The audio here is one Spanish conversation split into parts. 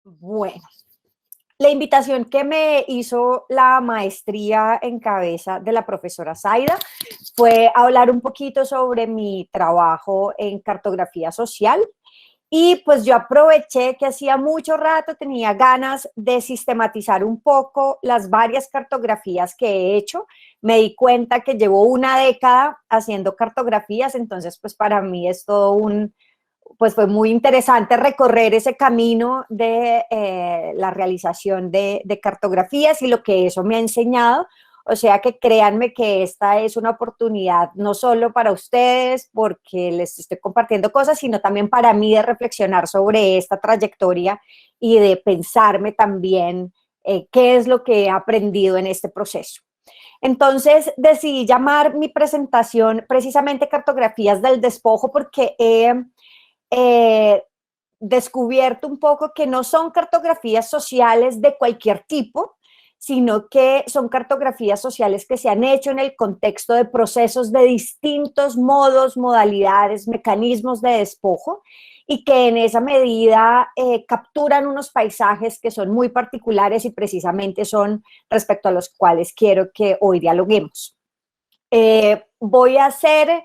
Bueno, la invitación que me hizo la maestría en cabeza de la profesora Zaida fue hablar un poquito sobre mi trabajo en cartografía social. Y pues yo aproveché que hacía mucho rato tenía ganas de sistematizar un poco las varias cartografías que he hecho. Me di cuenta que llevo una década haciendo cartografías, entonces pues para mí es todo pues fue muy interesante recorrer ese camino de la realización de cartografías y lo que eso me ha enseñado. O sea que créanme que esta es una oportunidad no solo para ustedes, porque les estoy compartiendo cosas, sino también para mí de reflexionar sobre esta trayectoria y de pensarme también qué es lo que he aprendido en este proceso. Entonces decidí llamar mi presentación precisamente Cartografías del Despojo porque he eh, descubierto un poco que no son cartografías sociales de cualquier tipo, sino que son cartografías sociales que se han hecho en el contexto de procesos de distintos modos, modalidades, mecanismos de despojo, y que en esa medida capturan unos paisajes que son muy particulares y precisamente son respecto a los cuales quiero que hoy dialoguemos. Voy a hacer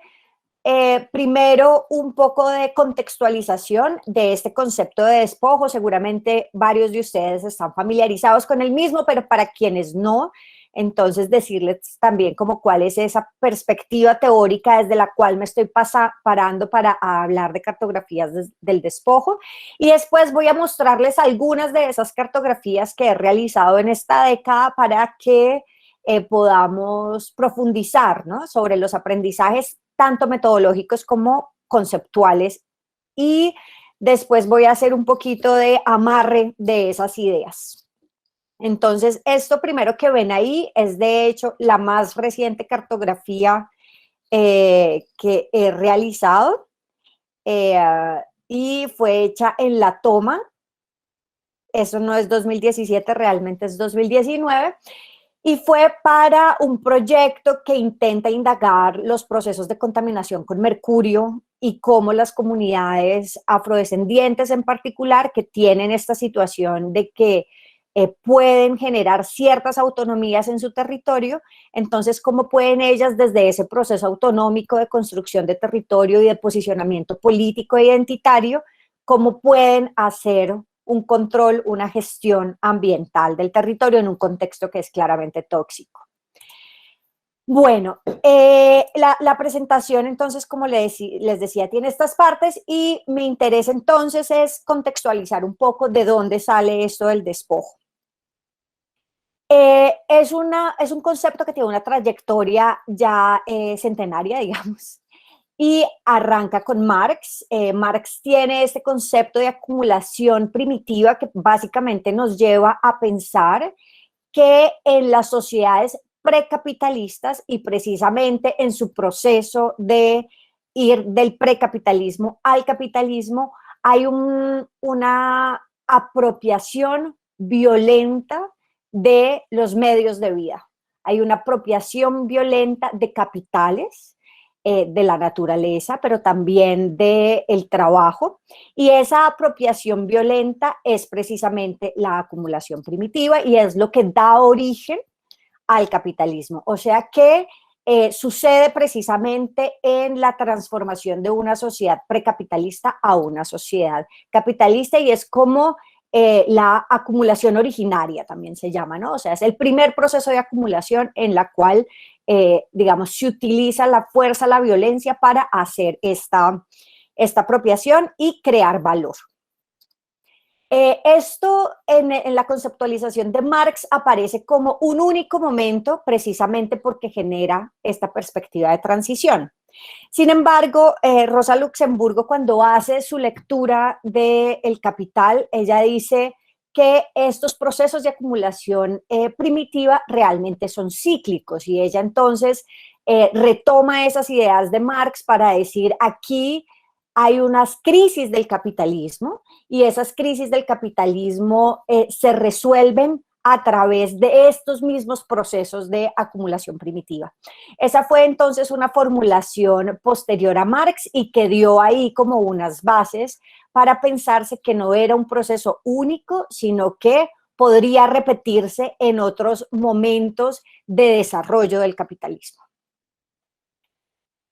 primero, un poco de contextualización de este concepto de despojo. Seguramente varios de ustedes están familiarizados con el mismo, pero para quienes no, entonces decirles también como cuál es esa perspectiva teórica desde la cual me estoy parando para hablar de cartografías del despojo. Y después voy a mostrarles algunas de esas cartografías que he realizado en esta década para que podamos profundizar, ¿no?, sobre los aprendizajes tanto metodológicos como conceptuales, y después voy a hacer un poquito de amarre de esas ideas. Entonces, esto primero que ven ahí es de hecho la más reciente cartografía que he realizado y fue hecha en La Toma. Eso no es 2017, realmente es 2019. Y fue para un proyecto que intenta indagar los procesos de contaminación con mercurio y cómo las comunidades afrodescendientes en particular, que tienen esta situación de que pueden generar ciertas autonomías en su territorio, entonces cómo pueden ellas desde ese proceso autonómico de construcción de territorio y de posicionamiento político e identitario, cómo pueden hacer un control, una gestión ambiental del territorio en un contexto que es claramente tóxico. Bueno, la presentación entonces, como les decía, tiene estas partes y mi interés entonces es contextualizar un poco de dónde sale esto del despojo. Es un concepto que tiene una trayectoria ya centenaria, digamos, y arranca con Marx. Marx tiene este concepto de acumulación primitiva que básicamente nos lleva a pensar que en las sociedades precapitalistas y precisamente en su proceso de ir del precapitalismo al capitalismo hay una apropiación violenta de los medios de vida. Hay una apropiación violenta de capitales, de la naturaleza, pero también del trabajo. Y esa apropiación violenta es precisamente la acumulación primitiva y es lo que da origen al capitalismo. O sea que sucede precisamente en la transformación de una sociedad precapitalista a una sociedad capitalista y es como la acumulación originaria también se llama, ¿no? O sea, es el primer proceso de acumulación en la cual, digamos, se utiliza la fuerza, la violencia para hacer esta apropiación y crear valor. Esto en la conceptualización de Marx aparece como un único momento precisamente porque genera esta perspectiva de transición. Sin embargo, Rosa Luxemburgo, cuando hace su lectura de El Capital, ella dice que estos procesos de acumulación primitiva realmente son cíclicos, y ella entonces retoma esas ideas de Marx para decir: aquí hay unas crisis del capitalismo, y esas crisis del capitalismo se resuelven a través de estos mismos procesos de acumulación primitiva. Esa fue entonces una formulación posterior a Marx y que dio ahí como unas bases para pensarse que no era un proceso único, sino que podría repetirse en otros momentos de desarrollo del capitalismo.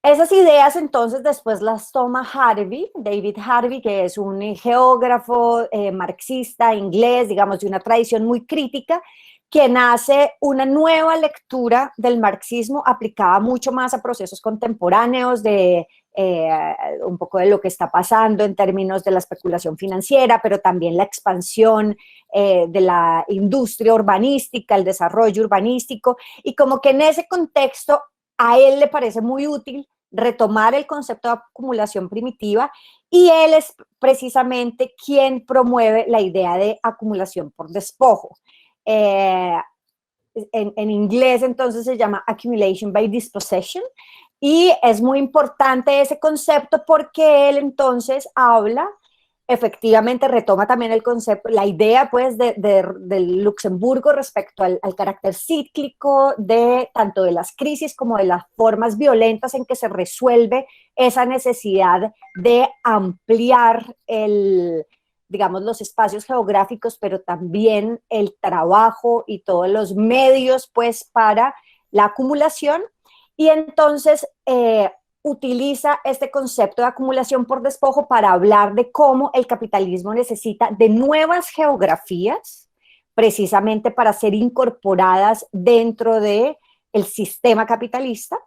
Esas ideas entonces después las toma Harvey, David Harvey, que es un geógrafo marxista inglés, digamos, de una tradición muy crítica, quien hace una nueva lectura del marxismo aplicada mucho más a procesos contemporáneos de un poco de lo que está pasando en términos de la especulación financiera, pero también la expansión de la industria urbanística, el desarrollo urbanístico, y como que en ese contexto a él le parece muy útil retomar el concepto de acumulación primitiva, y él es precisamente quien promueve la idea de acumulación por despojo. En inglés entonces se llama accumulation by dispossession, y es muy importante ese concepto porque él entonces habla, efectivamente retoma también el concepto, la idea pues del Luxemburgo respecto al carácter cíclico de tanto de las crisis como de las formas violentas en que se resuelve esa necesidad de ampliar digamos, los espacios geográficos, pero también el trabajo y todos los medios pues para la acumulación. Y entonces utiliza este concepto de acumulación por despojo para hablar de cómo el capitalismo necesita de nuevas geografías precisamente para ser incorporadas dentro del sistema capitalista,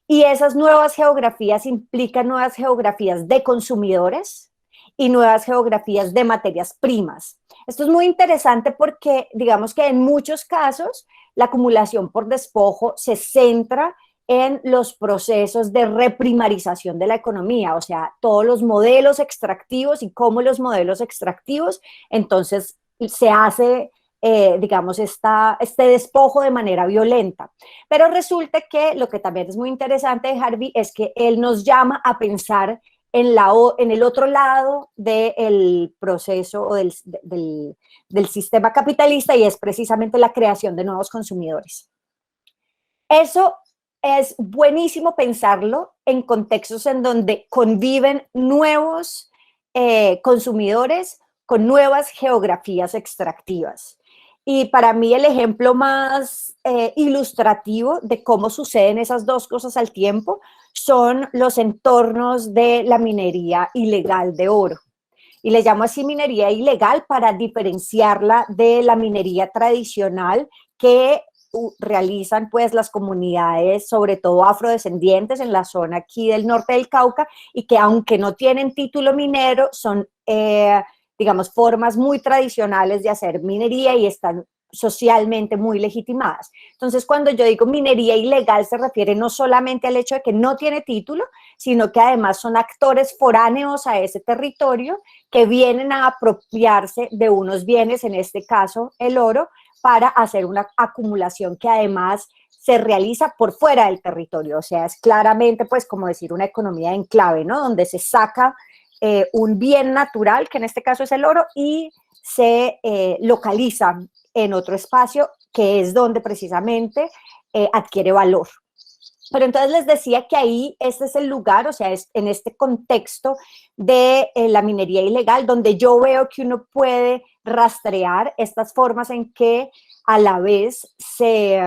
y esas nuevas geografías implican nuevas geografías de consumidores y nuevas geografías de materias primas. Esto es muy interesante porque digamos que en muchos casos la acumulación por despojo se centra en los procesos de reprimarización de la economía, o sea, todos los modelos extractivos y cómo los modelos extractivos entonces se hace, digamos, este despojo de manera violenta. Pero resulta que lo que también es muy interesante de Harvey es que él nos llama a pensar en el otro lado del proceso o del sistema capitalista, y es precisamente la creación de nuevos consumidores. Eso es buenísimo pensarlo en contextos en donde conviven nuevos consumidores con nuevas geografías extractivas. Y para mí el ejemplo más ilustrativo de cómo suceden esas dos cosas al tiempo son los entornos de la minería ilegal de oro. Y le llamo así minería ilegal para diferenciarla de la minería tradicional que realizan pues las comunidades, sobre todo afrodescendientes, en la zona aquí del norte del Cauca, y que aunque no tienen título minero, son, digamos, formas muy tradicionales de hacer minería y están socialmente muy legitimadas. Entonces, cuando yo digo minería ilegal, se refiere no solamente al hecho de que no tiene título, sino que además son actores foráneos a ese territorio que vienen a apropiarse de unos bienes, en este caso el oro, para hacer una acumulación que además se realiza por fuera del territorio. O sea, es claramente, pues, como decir, una economía de enclave, ¿no? Donde se saca un bien natural, que en este caso es el oro, y se localiza en otro espacio, que es donde precisamente adquiere valor. Pero entonces les decía que ahí este es el lugar, o sea, es en este contexto de la minería ilegal, donde yo veo que uno puede rastrear estas formas en que a la vez se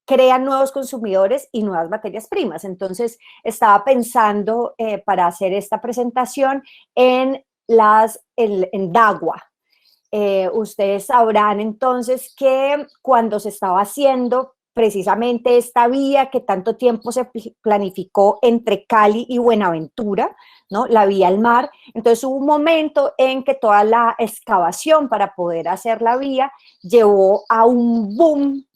crean nuevos consumidores y nuevas materias primas. Entonces estaba pensando para hacer esta presentación en Dagua. Ustedes sabrán entonces que cuando se estaba haciendo precisamente esta vía que tanto tiempo se planificó entre Cali y Buenaventura, ¿no? La vía al mar. Entonces hubo un momento en que toda la excavación para poder hacer la vía llevó a un boom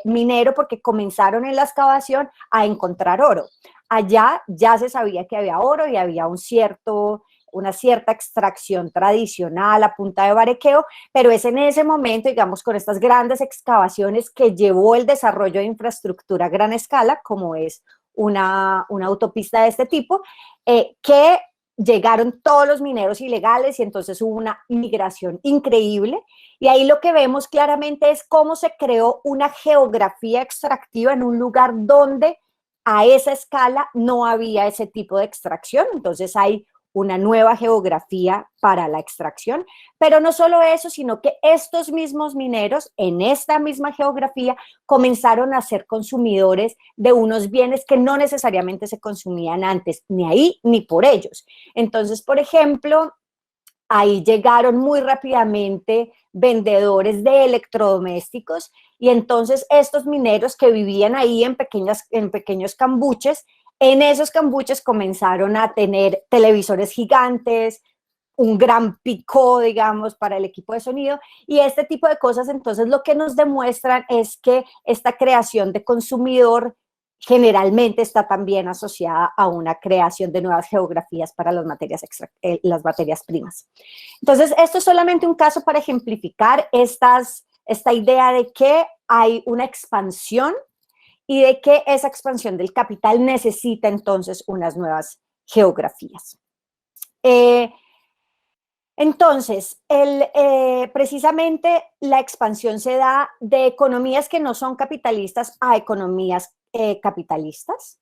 minero, porque comenzaron en la excavación a encontrar oro. Allá ya se sabía que había oro y había un cierto una cierta extracción tradicional a punta de barequeo, pero es en ese momento, digamos, con estas grandes excavaciones que llevó el desarrollo de infraestructura a gran escala, como es una autopista de este tipo, que llegaron todos los mineros ilegales y entonces hubo una migración increíble. Y ahí lo que vemos claramente es cómo se creó una geografía extractiva en un lugar donde a esa escala no había ese tipo de extracción. Entonces hay una nueva geografía para la extracción, pero no solo eso, sino que estos mismos mineros en esta misma geografía comenzaron a ser consumidores de unos bienes que no necesariamente se consumían antes, ni ahí ni por ellos. Entonces, por ejemplo, ahí llegaron muy rápidamente vendedores de electrodomésticos y entonces estos mineros que vivían ahí en pequeños cambuches, en esos cambuches comenzaron a tener televisores gigantes, un gran picó, digamos, para el equipo de sonido, y este tipo de cosas. Entonces lo que nos demuestran es que esta creación de consumidor generalmente está también asociada a una creación de nuevas geografías para las materias primas. Entonces, esto es solamente un caso para ejemplificar esta idea de que hay una expansión y de que esa expansión del capital necesita entonces unas nuevas geografías. Entonces, precisamente la expansión se da de economías que no son capitalistas a economías capitalistas,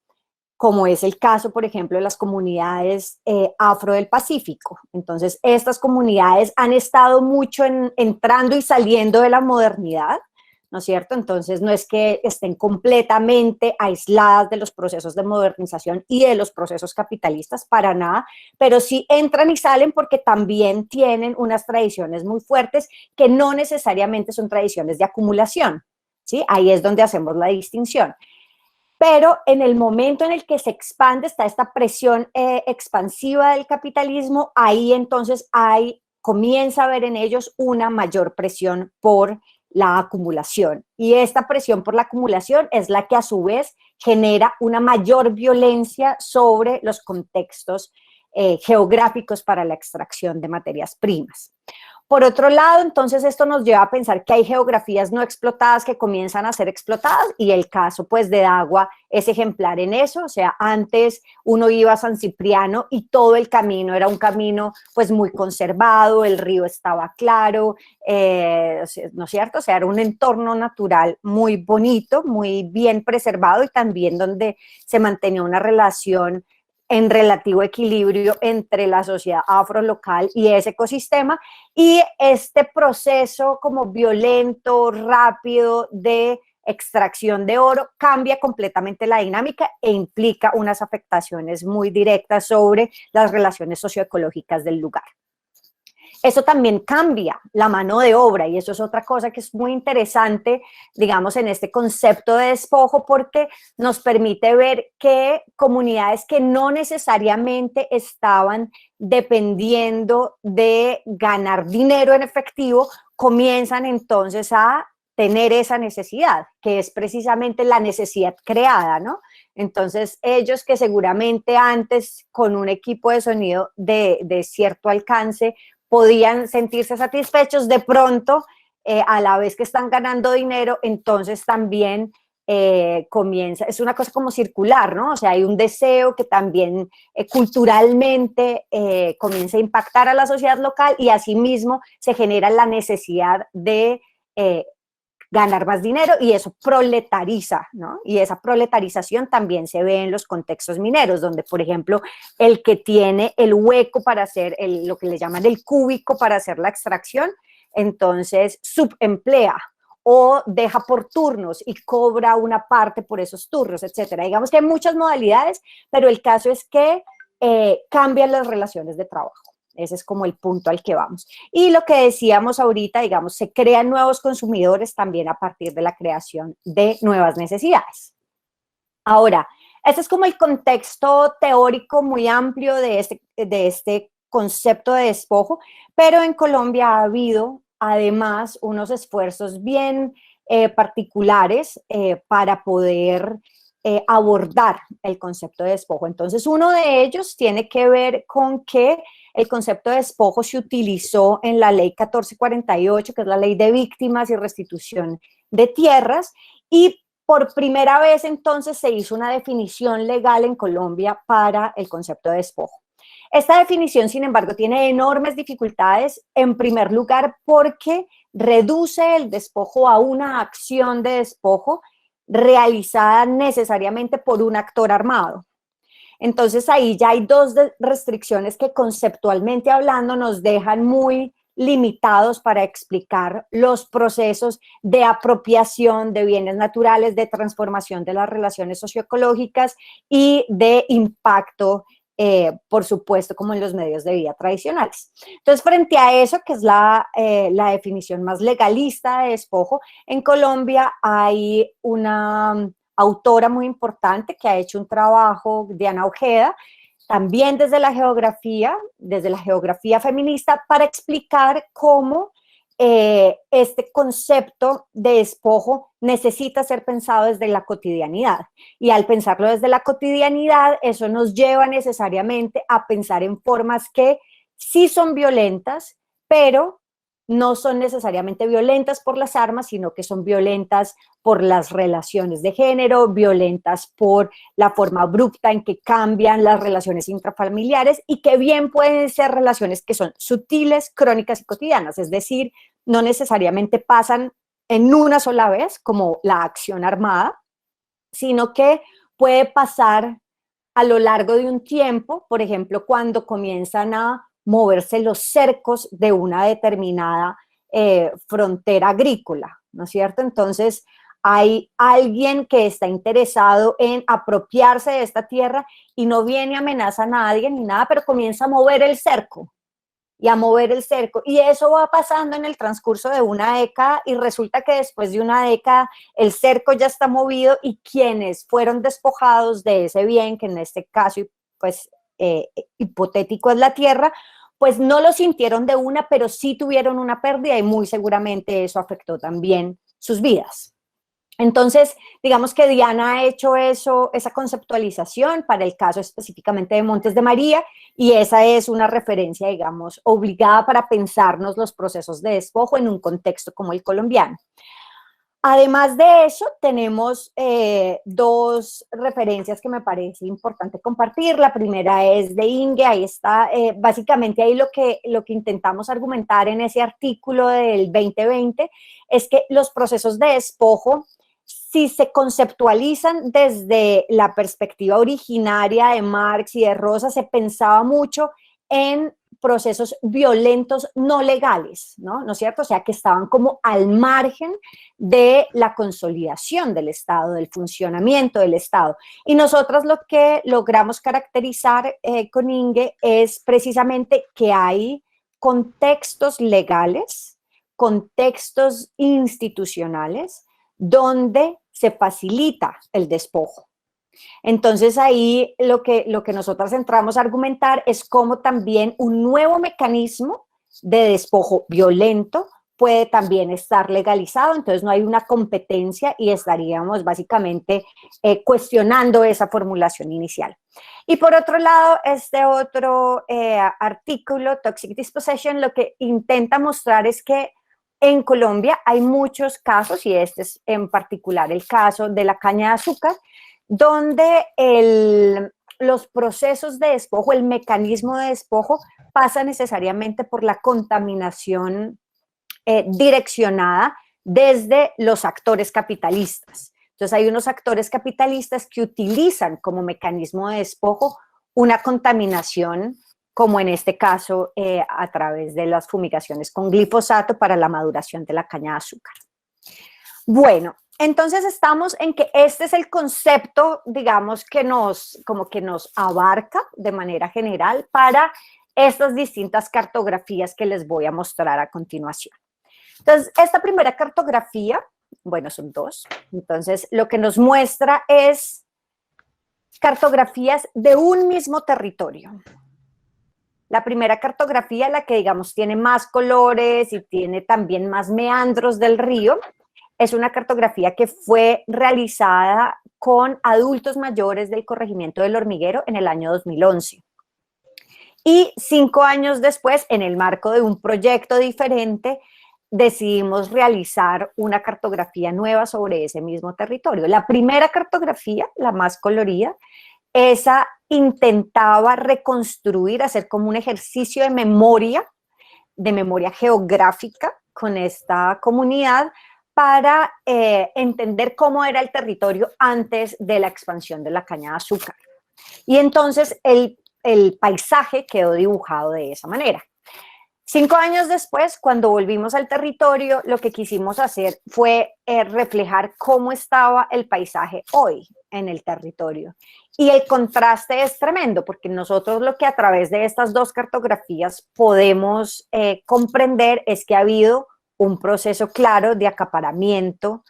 como es el caso, por ejemplo, de las comunidades afro del Pacífico. Entonces, estas comunidades han estado mucho entrando y saliendo de la modernidad, ¿no es cierto? Entonces, no es que estén completamente aisladas de los procesos de modernización y de los procesos capitalistas, para nada, pero sí entran y salen porque también tienen unas tradiciones muy fuertes que no necesariamente son tradiciones de acumulación, ¿sí? Ahí es donde hacemos la distinción. Pero en el momento en el que se expande, está esta presión expansiva del capitalismo, ahí entonces comienza a haber en ellos una mayor presión por la acumulación. Y esta presión por la acumulación es la que a su vez genera una mayor violencia sobre los contextos geográficos para la extracción de materias primas. Por otro lado, entonces esto nos lleva a pensar que hay geografías no explotadas que comienzan a ser explotadas, y el caso pues de Dagua es ejemplar en eso. O sea, antes uno iba a San Cipriano y todo el camino era un camino pues muy conservado, el río estaba claro, ¿no es cierto? O sea, era un entorno natural muy bonito, muy bien preservado, y también donde se mantenía una relación en relativo equilibrio entre la sociedad afrolocal y ese ecosistema, y este proceso como violento, rápido de extracción de oro cambia completamente la dinámica e implica unas afectaciones muy directas sobre las relaciones socioecológicas del lugar. Eso también cambia la mano de obra, y eso es otra cosa que es muy interesante, digamos, en este concepto de despojo, porque nos permite ver que comunidades que no necesariamente estaban dependiendo de ganar dinero en efectivo, comienzan entonces a tener esa necesidad, que es precisamente la necesidad creada, ¿no? Entonces, ellos que seguramente antes con un equipo de sonido de cierto alcance podían sentirse satisfechos, de pronto, a la vez que están ganando dinero, entonces también comienza, es una cosa como circular, ¿no? O sea, hay un deseo que también culturalmente comienza a impactar a la sociedad local, y asimismo se genera la necesidad de ganar más dinero, y eso proletariza, ¿no? Y esa proletarización también se ve en los contextos mineros, donde, por ejemplo, el que tiene el hueco para hacer lo que le llaman el cúbico para hacer la extracción, entonces subemplea o deja por turnos y cobra una parte por esos turnos, etcétera. Digamos que hay muchas modalidades, pero el caso es que cambian las relaciones de trabajo. Ese es como el punto al que vamos. Y lo que decíamos ahorita, digamos, se crean nuevos consumidores también a partir de la creación de nuevas necesidades. Ahora, este es como el contexto teórico muy amplio de este concepto de despojo, pero en Colombia ha habido además unos esfuerzos bien particulares para poder abordar el concepto de despojo. Entonces, uno de ellos tiene que ver con que el concepto de despojo se utilizó en la ley 1448, que es la ley de víctimas y restitución de tierras, y por primera vez entonces se hizo una definición legal en Colombia para el concepto de despojo. Esta definición, sin embargo, tiene enormes dificultades, en primer lugar, porque reduce el despojo a una acción de despojo realizada necesariamente por un actor armado. Entonces ahí ya hay dos restricciones que conceptualmente hablando nos dejan muy limitados para explicar los procesos de apropiación de bienes naturales, de transformación de las relaciones socioecológicas y de impacto, por supuesto, como en los medios de vida tradicionales. Entonces, frente a eso, que es la definición más legalista de despojo, en Colombia hay una autora muy importante que ha hecho un trabajo, Diana Ojeda, también desde la geografía feminista, para explicar cómo este concepto de despojo necesita ser pensado desde la cotidianidad. Y al pensarlo desde la cotidianidad, eso nos lleva necesariamente a pensar en formas que sí son violentas, pero no son necesariamente violentas por las armas, sino que son violentas por las relaciones de género, violentas por la forma abrupta en que cambian las relaciones intrafamiliares y que bien pueden ser relaciones que son sutiles, crónicas y cotidianas, es decir, no necesariamente pasan en una sola vez, como la acción armada, sino que puede pasar a lo largo de un tiempo, por ejemplo, cuando comienzan a moverse los cercos de una determinada frontera agrícola, ¿no es cierto? Entonces, hay alguien que está interesado en apropiarse de esta tierra y no viene a amenaza a nadie ni nada, pero comienza a mover el cerco y a mover el cerco. Y eso va pasando en el transcurso de una década y resulta que después de una década el cerco ya está movido y quienes fueron despojados de ese bien, que en este caso pues hipotético es la tierra, pues no lo sintieron de una, pero sí tuvieron una pérdida y muy seguramente eso afectó también sus vidas. Entonces, digamos que Diana ha hecho esa conceptualización para el caso específicamente de Montes de María, y esa es una referencia, digamos, obligada para pensarnos los procesos de despojo en un contexto como el colombiano. Además de eso, tenemos dos referencias que me parece importante compartir. La primera es de Inge, ahí está, básicamente ahí lo que intentamos argumentar en ese artículo del 2020 es que los procesos de despojo, si se conceptualizan desde la perspectiva originaria de Marx y de Rosa, se pensaba mucho en procesos violentos no legales, ¿no es cierto? O sea, que estaban como al margen de la consolidación del Estado, del funcionamiento del Estado. Y nosotras lo que logramos caracterizar con Inge es precisamente que hay contextos legales, contextos institucionales, donde se facilita el despojo. Entonces ahí lo que nosotras entramos a argumentar es cómo también un nuevo mecanismo de despojo violento puede también estar legalizado, entonces no hay una competencia y estaríamos básicamente cuestionando esa formulación inicial. Y por otro lado, este otro artículo, Toxic Dispossession, lo que intenta mostrar es que en Colombia hay muchos casos, y este es en particular el caso de la caña de azúcar, donde los procesos de despojo, el mecanismo de despojo, pasa necesariamente por la contaminación direccionada desde los actores capitalistas. Entonces hay unos actores capitalistas que utilizan como mecanismo de despojo una contaminación, como en este caso a través de las fumigaciones con glifosato para la maduración de la caña de azúcar. Bueno, entonces estamos en que este es el concepto, digamos, como que nos abarca de manera general para estas distintas cartografías que les voy a mostrar a continuación. Entonces, esta primera cartografía, bueno, son dos, entonces lo que nos muestra es cartografías de un mismo territorio. La primera cartografía, la que digamos tiene más colores y tiene también más meandros del río, es una cartografía que fue realizada con adultos mayores del corregimiento del Hormiguero en el año 2011. Y 5 años después, en el marco de un proyecto diferente, decidimos realizar una cartografía nueva sobre ese mismo territorio. La primera cartografía, la más colorida, esa intentaba reconstruir, hacer como un ejercicio de memoria geográfica con esta comunidad para entender cómo era el territorio antes de la expansión de la caña de azúcar. Y entonces el paisaje quedó dibujado de esa manera. 5 años después, cuando volvimos al territorio, lo que quisimos hacer fue reflejar cómo estaba el paisaje hoy en el territorio. Y el contraste es tremendo, porque nosotros lo que a través de estas dos cartografías podemos comprender es que ha habido un proceso claro de acaparamiento,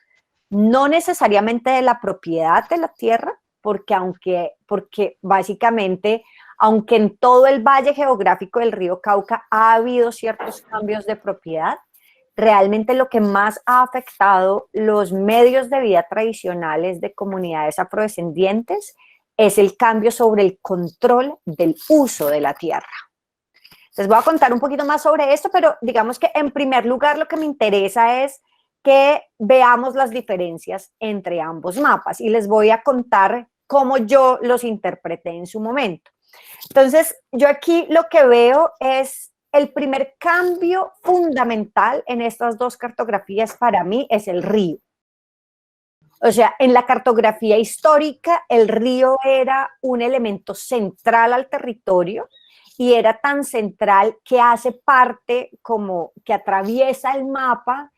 no necesariamente de la propiedad de la tierra, porque básicamente, aunque en todo el valle geográfico del río Cauca ha habido ciertos cambios de propiedad, realmente lo que más ha afectado los medios de vida tradicionales de comunidades afrodescendientes es el cambio sobre el control del uso de la tierra. Les voy a contar un poquito más sobre esto, pero digamos que en primer lugar lo que me interesa es que veamos las diferencias entre ambos mapas y les voy a contar cómo yo los interpreté en su momento. Entonces, yo aquí lo que veo es el primer cambio fundamental en estas dos cartografías para mí es el río. O sea, en la cartografía histórica, el río era un elemento central al territorio y era tan central que hace parte como que atraviesa el mapa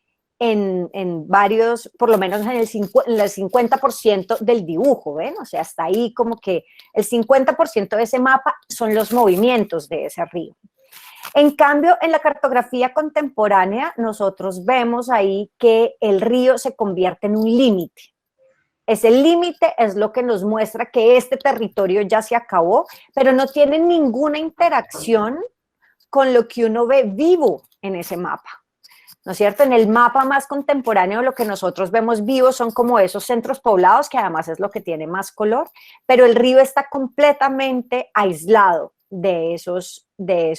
en varios, por lo menos en el 50% del dibujo, ¿ven? O sea, hasta ahí como que el 50% de ese mapa son los movimientos de ese río. En cambio, en la cartografía contemporánea, nosotros vemos ahí que el río se convierte en un límite. Ese límite es lo que nos muestra que este territorio ya se acabó, pero no tiene ninguna interacción con lo que uno ve vivo en ese mapa. ¿No es cierto? En el mapa más contemporáneo lo que nosotros vemos vivos son como esos centros poblados, que además es lo que tiene más color, pero el río está completamente aislado de esos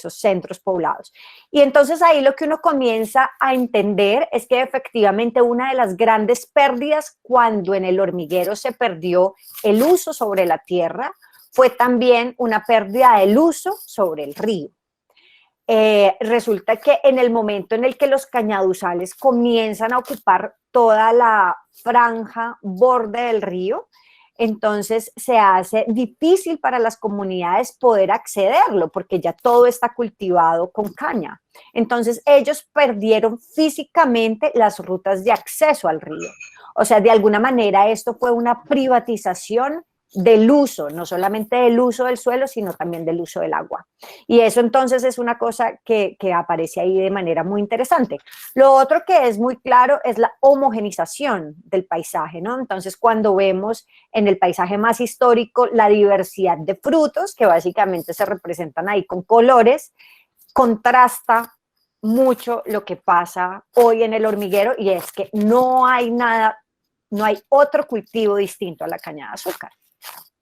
centros poblados. Y entonces ahí lo que uno comienza a entender es que efectivamente una de las grandes pérdidas cuando en el hormiguero se perdió el uso sobre la tierra fue también una pérdida del uso sobre el río. Resulta que en el momento en el que los cañaduzales comienzan a ocupar toda la franja borde del río, entonces se hace difícil para las comunidades poder accederlo porque ya todo está cultivado con caña. Entonces ellos perdieron físicamente las rutas de acceso al río. O sea, de alguna manera esto fue una privatización del uso, no solamente del uso del suelo, sino también del uso del agua. Y eso entonces es una cosa que aparece ahí de manera muy interesante. Lo otro que es muy claro es la homogenización del paisaje, ¿no? Entonces cuando vemos en el paisaje más histórico la diversidad de frutos, que básicamente se representan ahí con colores, contrasta mucho lo que pasa hoy en el hormiguero y es que no hay nada, no hay otro cultivo distinto a la caña de azúcar.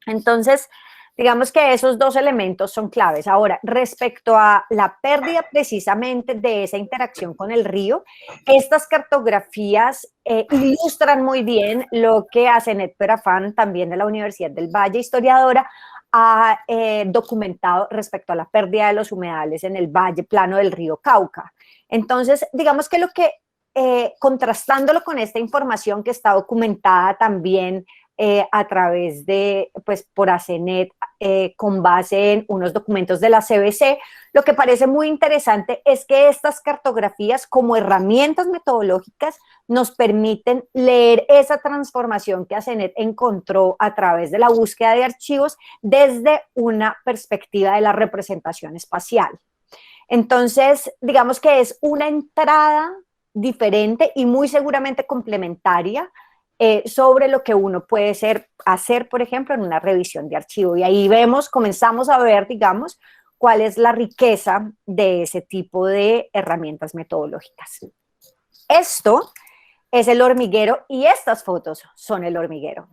Entonces, digamos que esos dos elementos son claves. Ahora, respecto a la pérdida precisamente de esa interacción con el río, estas cartografías ilustran muy bien lo que Asenet Perafán, también de la Universidad del Valle, historiadora, ha documentado respecto a la pérdida de los humedales en el valle plano del río Cauca. Entonces, digamos que lo que, contrastándolo con esta información que está documentada también a través de, pues, por Asenet, con base en unos documentos de la CBC, lo que parece muy interesante es que estas cartografías como herramientas metodológicas nos permiten leer esa transformación que Asenet encontró a través de la búsqueda de archivos desde una perspectiva de la representación espacial. Entonces, digamos que es una entrada diferente y muy seguramente complementaria sobre lo que uno puede hacer, por ejemplo, en una revisión de archivo. Y ahí comenzamos a ver, digamos, cuál es la riqueza de ese tipo de herramientas metodológicas. Esto es el hormiguero y estas fotos son el hormiguero.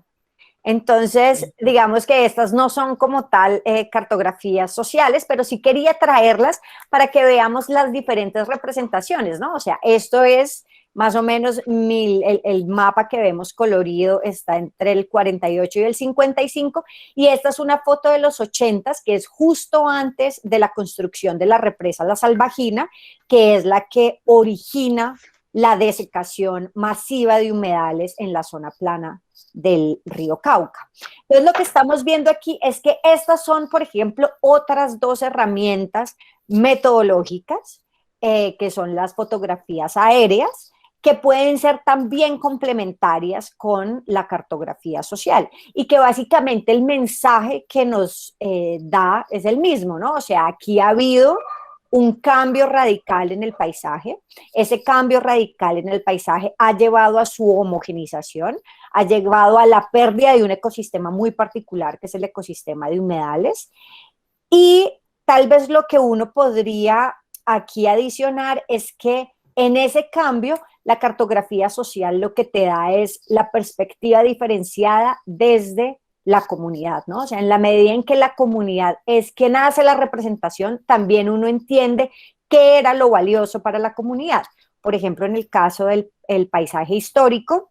Entonces, digamos que estas no son como tal cartografías sociales, pero sí quería traerlas para que veamos las diferentes representaciones, ¿no? O sea, esto es más o menos el mapa que vemos colorido está entre el 48 y el 55, y esta es una foto de los 80, que es justo antes de la construcción de la represa La Salvajina, que es la que origina la desecación masiva de humedales en la zona plana del río Cauca. Entonces, lo que estamos viendo aquí es que estas son, por ejemplo, otras dos herramientas metodológicas, que son las fotografías aéreas, que pueden ser también complementarias con la cartografía social y que básicamente el mensaje que nos da es el mismo, ¿no? O sea, aquí ha habido un cambio radical en el paisaje. Ese cambio radical en el paisaje ha llevado a su homogenización, ha llevado a la pérdida de un ecosistema muy particular, que es el ecosistema de humedales. Y tal vez lo que uno podría aquí adicionar es que en ese cambio, la cartografía social lo que te da es la perspectiva diferenciada desde la comunidad, ¿no? O sea, en la medida en que la comunidad es quien hace la representación, también uno entiende qué era lo valioso para la comunidad. Por ejemplo, en el caso del el paisaje histórico,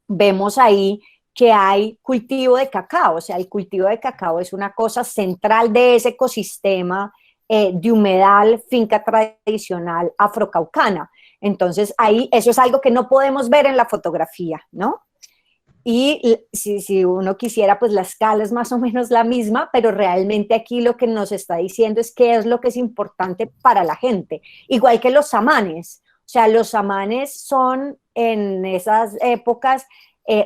vemos ahí que hay cultivo de cacao, o sea, el cultivo de cacao es una cosa central de ese ecosistema de humedal, finca tradicional afrocaucana. Entonces, ahí eso es algo que no podemos ver en la fotografía, ¿no? Y si uno quisiera, pues la escala es más o menos la misma, pero realmente aquí lo que nos está diciendo es qué es lo que es importante para la gente. Igual que los samanes. O sea, los samanes son en esas épocas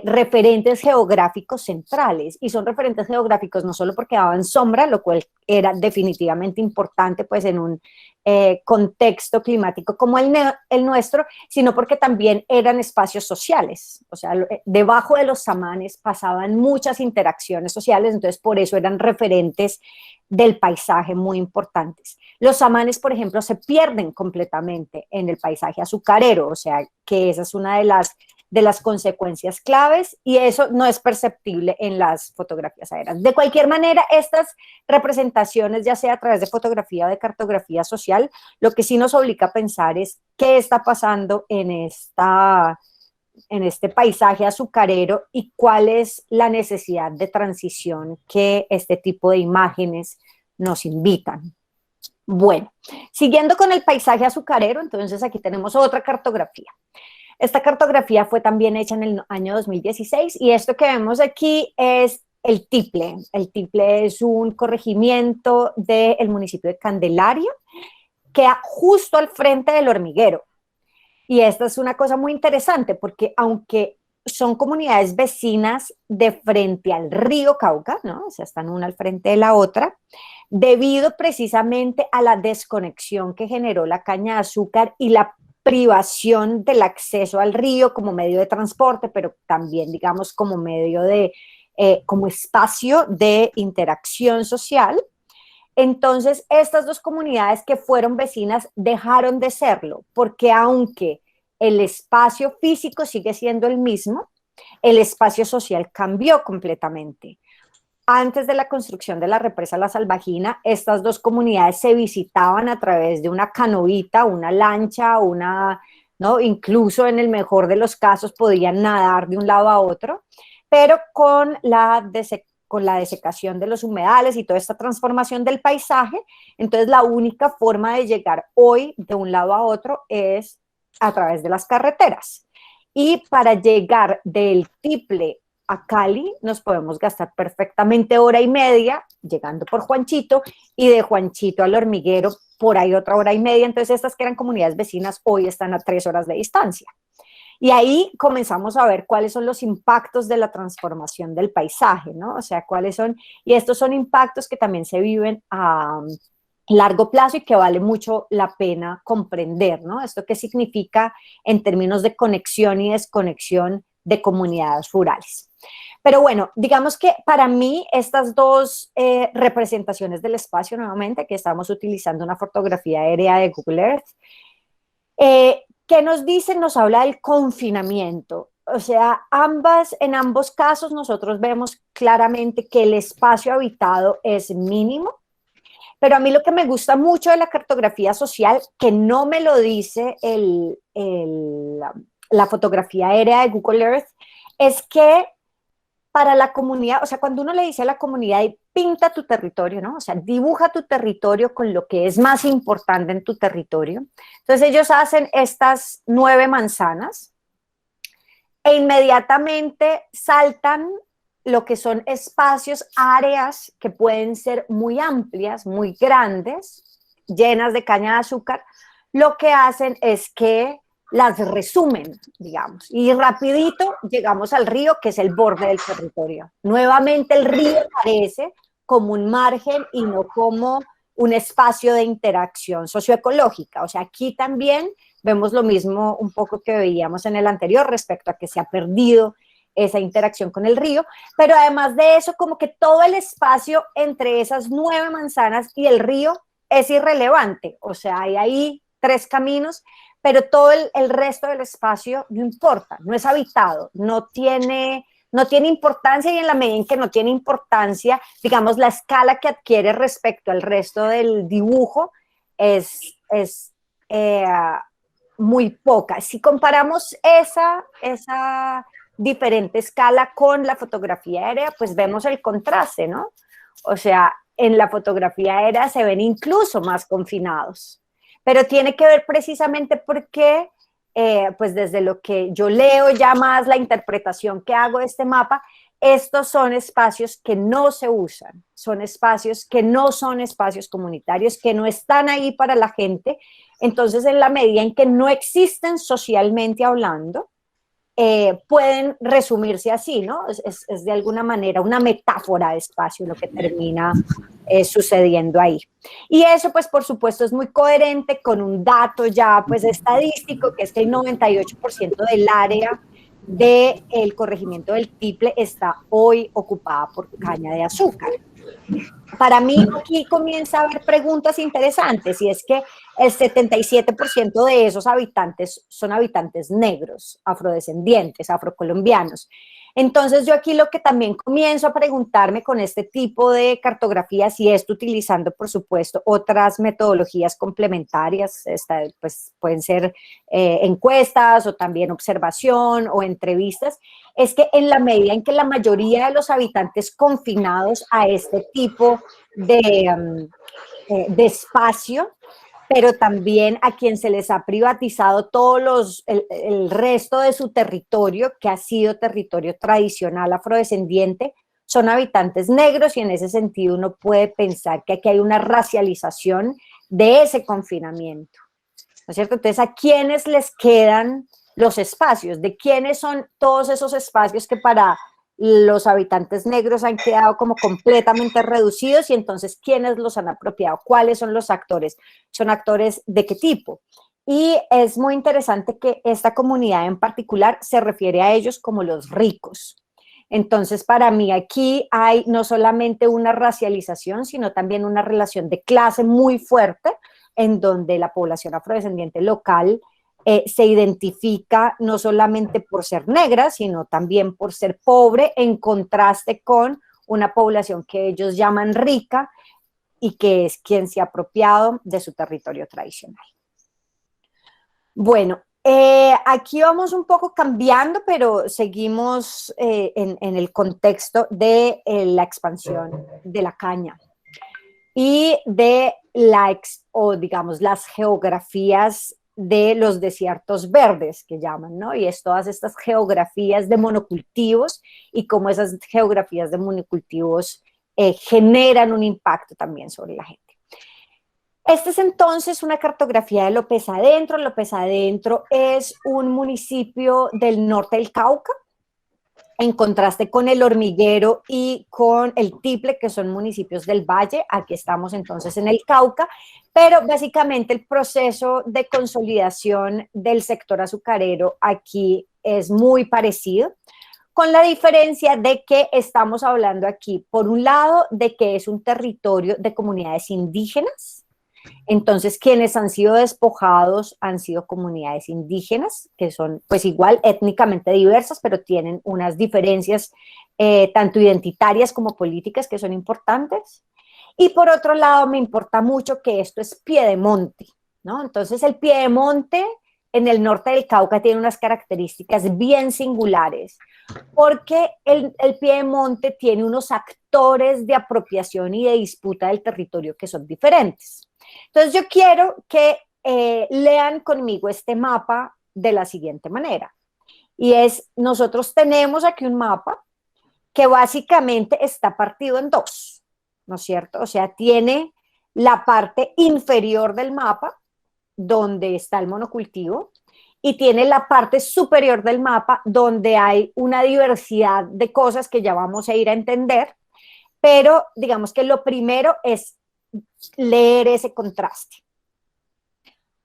referentes geográficos centrales, y son referentes geográficos no solo porque daban sombra, lo cual era definitivamente importante pues en un contexto climático como el nuestro, sino porque también eran espacios sociales. O sea, debajo de los samanes pasaban muchas interacciones sociales, entonces por eso eran referentes del paisaje muy importantes. Los samanes, por ejemplo, se pierden completamente en el paisaje azucarero, o sea, que esa es una de las consecuencias claves, y eso no es perceptible en las fotografías aéreas. De cualquier manera, estas representaciones, ya sea a través de fotografía o de cartografía social, lo que sí nos obliga a pensar es qué está pasando en este paisaje azucarero y cuál es la necesidad de transición que este tipo de imágenes nos invitan. Bueno, siguiendo con el paisaje azucarero, entonces aquí tenemos otra cartografía. Esta cartografía fue también hecha en el año 2016, y esto que vemos aquí es el Tiple. El Tiple es un corregimiento del municipio de Candelaria, que queda justo al frente del Hormiguero. Y esta es una cosa muy interesante porque aunque son comunidades vecinas de frente al río Cauca, ¿no? O sea, están una al frente de la otra, debido precisamente a la desconexión que generó la caña de azúcar y la privación del acceso al río como medio de transporte, pero también, digamos, como medio de, como espacio de interacción social. Entonces, estas dos comunidades que fueron vecinas dejaron de serlo, porque aunque el espacio físico sigue siendo el mismo, el espacio social cambió completamente. Antes de la construcción de la represa La Salvajina, estas dos comunidades se visitaban a través de una canoita, una lancha, ¿no? Incluso en el mejor de los casos podían nadar de un lado a otro, pero con la desecación de los humedales y toda esta transformación del paisaje, entonces la única forma de llegar hoy de un lado a otro es a través de las carreteras. Y para llegar del Tiple a Cali nos podemos gastar perfectamente hora y media llegando por Juanchito, y de Juanchito al Hormiguero por ahí otra hora y media. Entonces estas que eran comunidades vecinas hoy están a 3 horas de distancia. Y ahí comenzamos a ver cuáles son los impactos de la transformación del paisaje, ¿no? O sea, cuáles son, y estos son impactos que también se viven a largo plazo y que vale mucho la pena comprender, ¿no? Esto qué significa en términos de conexión y desconexión de comunidades rurales. Pero bueno, digamos que para mí estas dos representaciones del espacio, nuevamente, que estamos utilizando una fotografía aérea de Google Earth, ¿qué nos dice? Nos habla del confinamiento O sea, en ambos casos nosotros vemos claramente que el espacio habitado es mínimo, pero a mí lo que me gusta mucho de la cartografía social, que no me lo dice la fotografía aérea de Google Earth, es que para la comunidad, o sea, cuando uno le dice a la comunidad, pinta tu territorio, ¿no? O sea, dibuja tu territorio con lo que es más importante en tu territorio. Entonces ellos hacen estas 9 manzanas e inmediatamente saltan lo que son espacios, áreas que pueden ser muy amplias, muy grandes, llenas de caña de azúcar. Lo que hacen es que las resumen, digamos, y rapidito llegamos al río, que es el borde del territorio. Nuevamente el río aparece como un margen y no como un espacio de interacción socioecológica. O sea, aquí también vemos lo mismo un poco que veíamos en el anterior respecto a que se ha perdido esa interacción con el río, pero además de eso, como que todo el espacio entre esas 9 manzanas y el río es irrelevante. O sea, hay ahí 3 caminos, pero todo el resto del espacio no importa, no es habitado, no tiene importancia, y en la medida en que no tiene importancia, digamos, la escala que adquiere respecto al resto del dibujo es muy poca. Si comparamos esa diferente escala con la fotografía aérea, pues vemos el contraste, ¿no? O sea, en la fotografía aérea se ven incluso más confinados, pero tiene que ver precisamente porque, pues desde lo que yo leo ya más la interpretación que hago de este mapa, estos son espacios que no se usan, son espacios que no son espacios comunitarios, que no están ahí para la gente. Entonces, en la medida en que no existen socialmente hablando, pueden resumirse así, ¿no? Es de alguna manera una metáfora de espacio lo que termina sucediendo ahí. Y eso, pues, por supuesto, es muy coherente con un dato ya, pues, estadístico, que es que el 98% del área del corregimiento del Tiple está hoy ocupada por caña de azúcar. Para mí aquí comienza a haber preguntas interesantes, y es que el 77% de esos habitantes son habitantes negros, afrodescendientes, afrocolombianos. Entonces yo aquí lo que también comienzo a preguntarme con este tipo de cartografías, y esto utilizando, por supuesto, otras metodologías complementarias, pues pueden ser encuestas o también observación o entrevistas, es que en la medida en que la mayoría de los habitantes confinados a este tipo de espacio, pero también a quien se les ha privatizado el resto de su territorio, que ha sido territorio tradicional afrodescendiente, son habitantes negros, y en ese sentido uno puede pensar que aquí hay una racialización de ese confinamiento, ¿no es cierto? Entonces, ¿a quiénes les quedan los espacios? ¿De quiénes son todos esos espacios que para los habitantes negros han quedado como completamente reducidos, y entonces quiénes los han apropiado? ¿Cuáles son los actores? ¿Son actores de qué tipo? Y es muy interesante que esta comunidad en particular se refiere a ellos como los ricos. Entonces, para mí aquí hay no solamente una racialización, sino también una relación de clase muy fuerte, en donde la población afrodescendiente local se identifica no solamente por ser negra, sino también por ser pobre, en contraste con una población que ellos llaman rica y que es quien se ha apropiado de su territorio tradicional. Bueno, aquí vamos un poco cambiando, pero seguimos en el contexto de la expansión de la caña y de digamos, las geografías de los desiertos verdes que llaman, ¿no? Y es todas estas geografías de monocultivos, y cómo esas geografías de monocultivos generan un impacto también sobre la gente. Esta es entonces una cartografía de López Adentro. López Adentro es un municipio del norte del Cauca, en contraste con El Hormiguero y con El Tiple, que son municipios del Valle. Aquí estamos entonces en el Cauca, pero básicamente el proceso de consolidación del sector azucarero aquí es muy parecido, con la diferencia de que estamos hablando aquí, por un lado, de que es un territorio de comunidades indígenas, Entonces, quienes han sido despojados han sido comunidades indígenas, que son pues igual étnicamente diversas, pero tienen unas diferencias tanto identitarias como políticas que son importantes. Y por otro lado, me importa mucho que esto es piedemonte, ¿no? Entonces, el piedemonte en el norte del Cauca tiene unas características bien singulares, porque el piedemonte tiene unos actores de apropiación y de disputa del territorio que son diferentes. Entonces, yo quiero que lean conmigo este mapa de la siguiente manera. Y es, nosotros tenemos aquí un mapa que básicamente está partido en dos, ¿no es cierto? O sea, tiene la parte inferior del mapa, donde está el monocultivo, y tiene la parte superior del mapa, donde hay una diversidad de cosas que ya vamos a ir a entender, pero digamos que lo primero es leer ese contraste.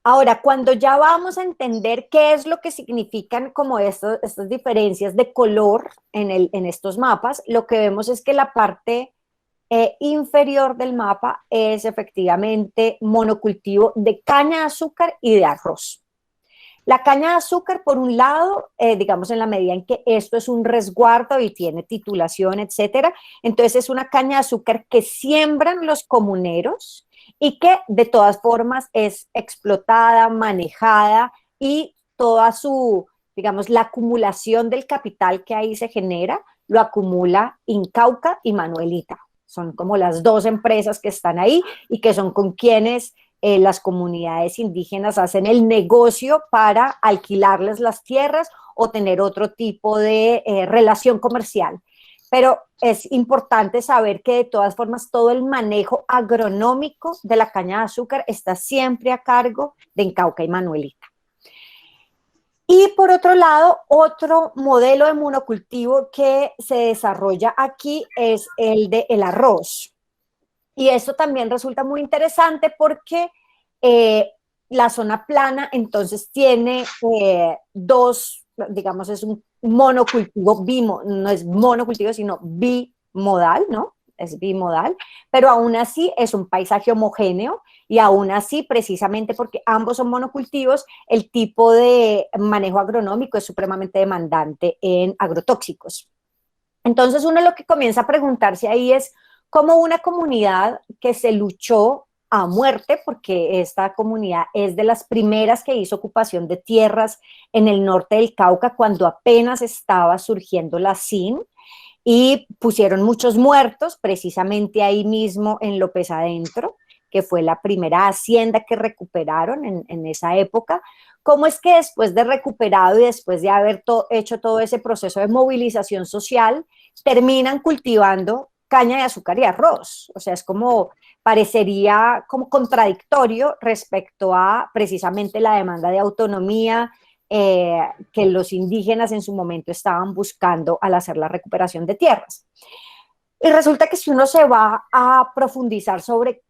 Ahora, cuando ya vamos a entender qué es lo que significan como estas diferencias de color en estos mapas, lo que vemos es que la parte inferior del mapa es efectivamente monocultivo de caña de azúcar y de arroz. La caña de azúcar, por un lado, digamos en la medida en que esto es un resguardo y tiene titulación, etcétera, entonces es una caña de azúcar que siembran los comuneros y que de todas formas es explotada, manejada y toda su, digamos, la acumulación del capital que ahí se genera, lo acumula Incauca y Manuelita. Son como las dos empresas que están ahí y que son con quienes las comunidades indígenas hacen el negocio para alquilarles las tierras o tener otro tipo de relación comercial. Pero es importante saber que de todas formas todo el manejo agronómico de la caña de azúcar está siempre a cargo de Incauca y Manuelita. Y por otro lado, otro modelo de monocultivo que se desarrolla aquí es el del arroz. Y esto también resulta muy interesante porque la zona plana entonces tiene dos, digamos, es un monocultivo, no es monocultivo, sino bimodal, ¿no? Es bimodal, pero aún así es un paisaje homogéneo y aún así, precisamente porque ambos son monocultivos, el tipo de manejo agronómico es supremamente demandante en agrotóxicos. Entonces uno lo que comienza a preguntarse ahí es cómo una comunidad que se luchó a muerte, porque esta comunidad es de las primeras que hizo ocupación de tierras en el norte del Cauca cuando apenas estaba surgiendo la CIN, y pusieron muchos muertos precisamente ahí mismo en López Adentro, que fue la primera hacienda que recuperaron en esa época. ¿Cómo es que después de recuperado y después de haber hecho todo ese proceso de movilización social, terminan cultivando caña de azúcar y arroz? O sea, es como, parecería como contradictorio respecto a precisamente la demanda de autonomía que los indígenas en su momento estaban buscando al hacer la recuperación de tierras. Y resulta que si uno se va a profundizar sobre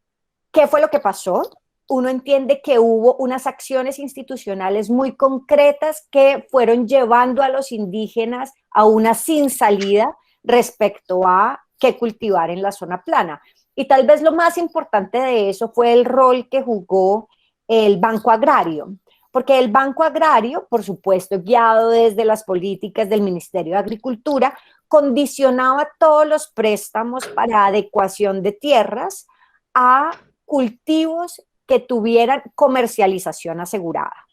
qué fue lo que pasó, uno entiende que hubo unas acciones institucionales muy concretas que fueron llevando a los indígenas a una sin salida respecto a qué cultivar en la zona plana. Y tal vez lo más importante de eso fue el rol que jugó el Banco Agrario, porque el Banco Agrario, por supuesto, guiado desde las políticas del Ministerio de Agricultura, condicionaba todos los préstamos para adecuación de tierras a cultivos que tuvieran comercialización asegurada.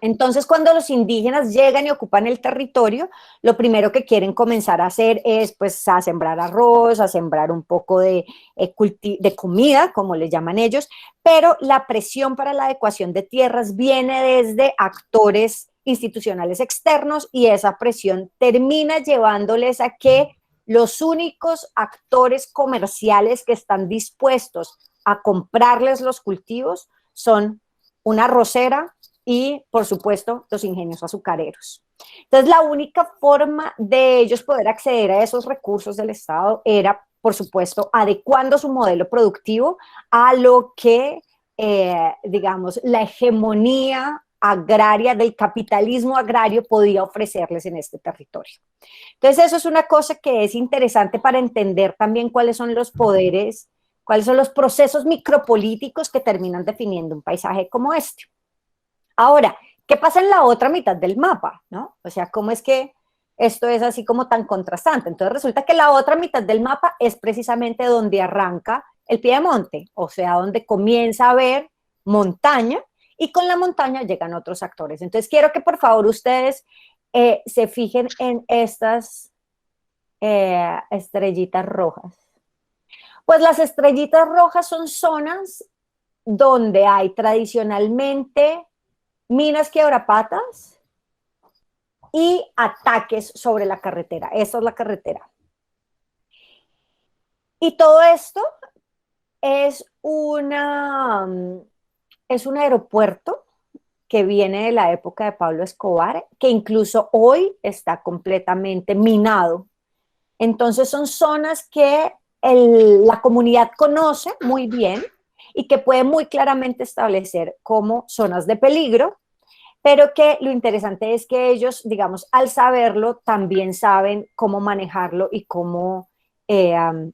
Entonces, cuando los indígenas llegan y ocupan el territorio, lo primero que quieren comenzar a hacer es, pues, a sembrar arroz, a sembrar un poco de comida, como le llaman ellos, pero la presión para la adecuación de tierras viene desde actores institucionales externos y esa presión termina llevándoles a que los únicos actores comerciales que están dispuestos a comprarles los cultivos son una arrocera y, por supuesto, los ingenios azucareros. Entonces, la única forma de ellos poder acceder a esos recursos del Estado era, por supuesto, adecuando su modelo productivo a lo que, digamos, la hegemonía agraria del capitalismo agrario podía ofrecerles en este territorio. Entonces, eso es una cosa que es interesante para entender también cuáles son los poderes cuáles son los procesos micropolíticos que terminan definiendo un paisaje como este. Ahora, ¿qué pasa en la otra mitad del mapa? ¿No? O sea, ¿cómo es que esto es así como tan contrastante? Entonces resulta que la otra mitad del mapa es precisamente donde arranca el Piedemonte, o sea, donde comienza a haber montaña, y con la montaña llegan otros actores. Entonces quiero que por favor ustedes se fijen en estas estrellitas rojas. Pues las estrellitas rojas son zonas donde hay tradicionalmente minas quebrapatas y ataques sobre la carretera. Esta es la carretera. Y todo esto es un aeropuerto que viene de la época de Pablo Escobar, que incluso hoy está completamente minado. Entonces son zonas que la comunidad conoce muy bien y que puede muy claramente establecer como zonas de peligro, pero que lo interesante es que ellos, digamos, al saberlo, también saben cómo manejarlo y cómo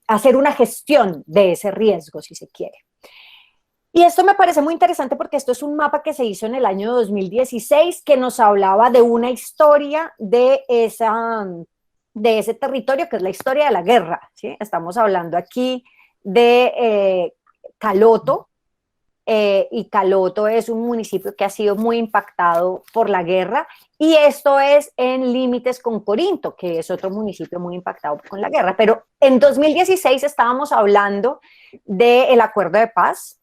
hacer una gestión de ese riesgo, si se quiere. Y esto me parece muy interesante porque esto es un mapa que se hizo en el año 2016 que nos hablaba de una historia de ese territorio, que es la historia de la guerra, ¿sí? Estamos hablando aquí de Caloto, y Caloto es un municipio que ha sido muy impactado por la guerra, y esto es en límites con Corinto, que es otro municipio muy impactado con la guerra. Pero en 2016 estábamos hablando del acuerdo de paz.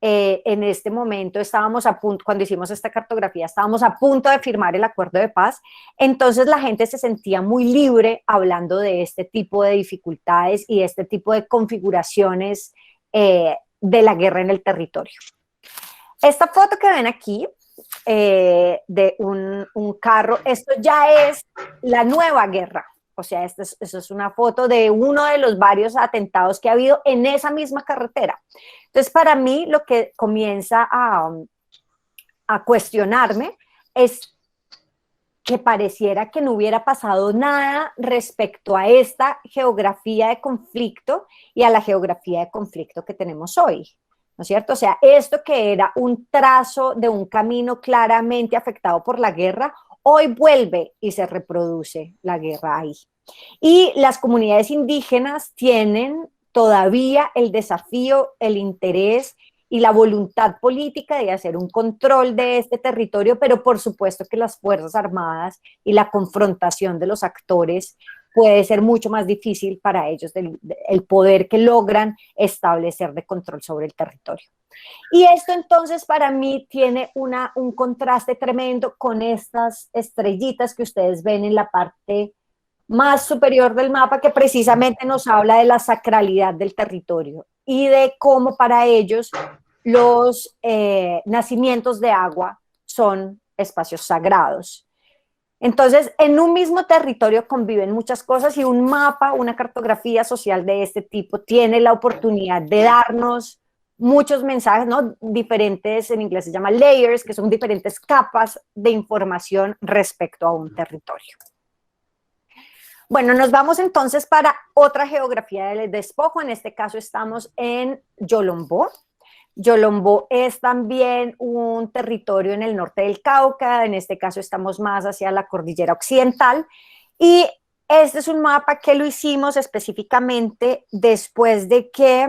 En este momento estábamos a punto, cuando hicimos esta cartografía, estábamos a punto de firmar el acuerdo de paz. Entonces la gente se sentía muy libre hablando de este tipo de dificultades y de este tipo de configuraciones de la guerra en el territorio. Esta foto que ven aquí de un carro, esto ya es la nueva guerra. O sea, eso es una foto de uno de los varios atentados que ha habido en esa misma carretera. Entonces, para mí, lo que comienza a cuestionarme es que pareciera que no hubiera pasado nada respecto a esta geografía de conflicto y a la geografía de conflicto que tenemos hoy, ¿no es cierto? O sea, esto que era un trazo de un camino claramente afectado por la guerra, hoy vuelve y se reproduce la guerra ahí. Y las comunidades indígenas tienen todavía el desafío, el interés y la voluntad política de hacer un control de este territorio, pero por supuesto que las Fuerzas Armadas y la confrontación de los actores puede ser mucho más difícil para ellos, el poder que logran establecer de control sobre el territorio. Y esto entonces para mí tiene un contraste tremendo con estas estrellitas que ustedes ven en la parte más superior del mapa, que precisamente nos habla de la sacralidad del territorio y de cómo para ellos los nacimientos de agua son espacios sagrados. Entonces, en un mismo territorio conviven muchas cosas, y un mapa, una cartografía social de este tipo tiene la oportunidad de darnos muchos mensajes, ¿no? Diferentes, en inglés se llama layers, que son diferentes capas de información respecto a un territorio. Bueno, nos vamos entonces para otra geografía del despojo. En este caso estamos en Yolombó. Yolombó es también un territorio en el norte del Cauca. En este caso estamos más hacia la cordillera occidental. Y este es un mapa que lo hicimos específicamente después de que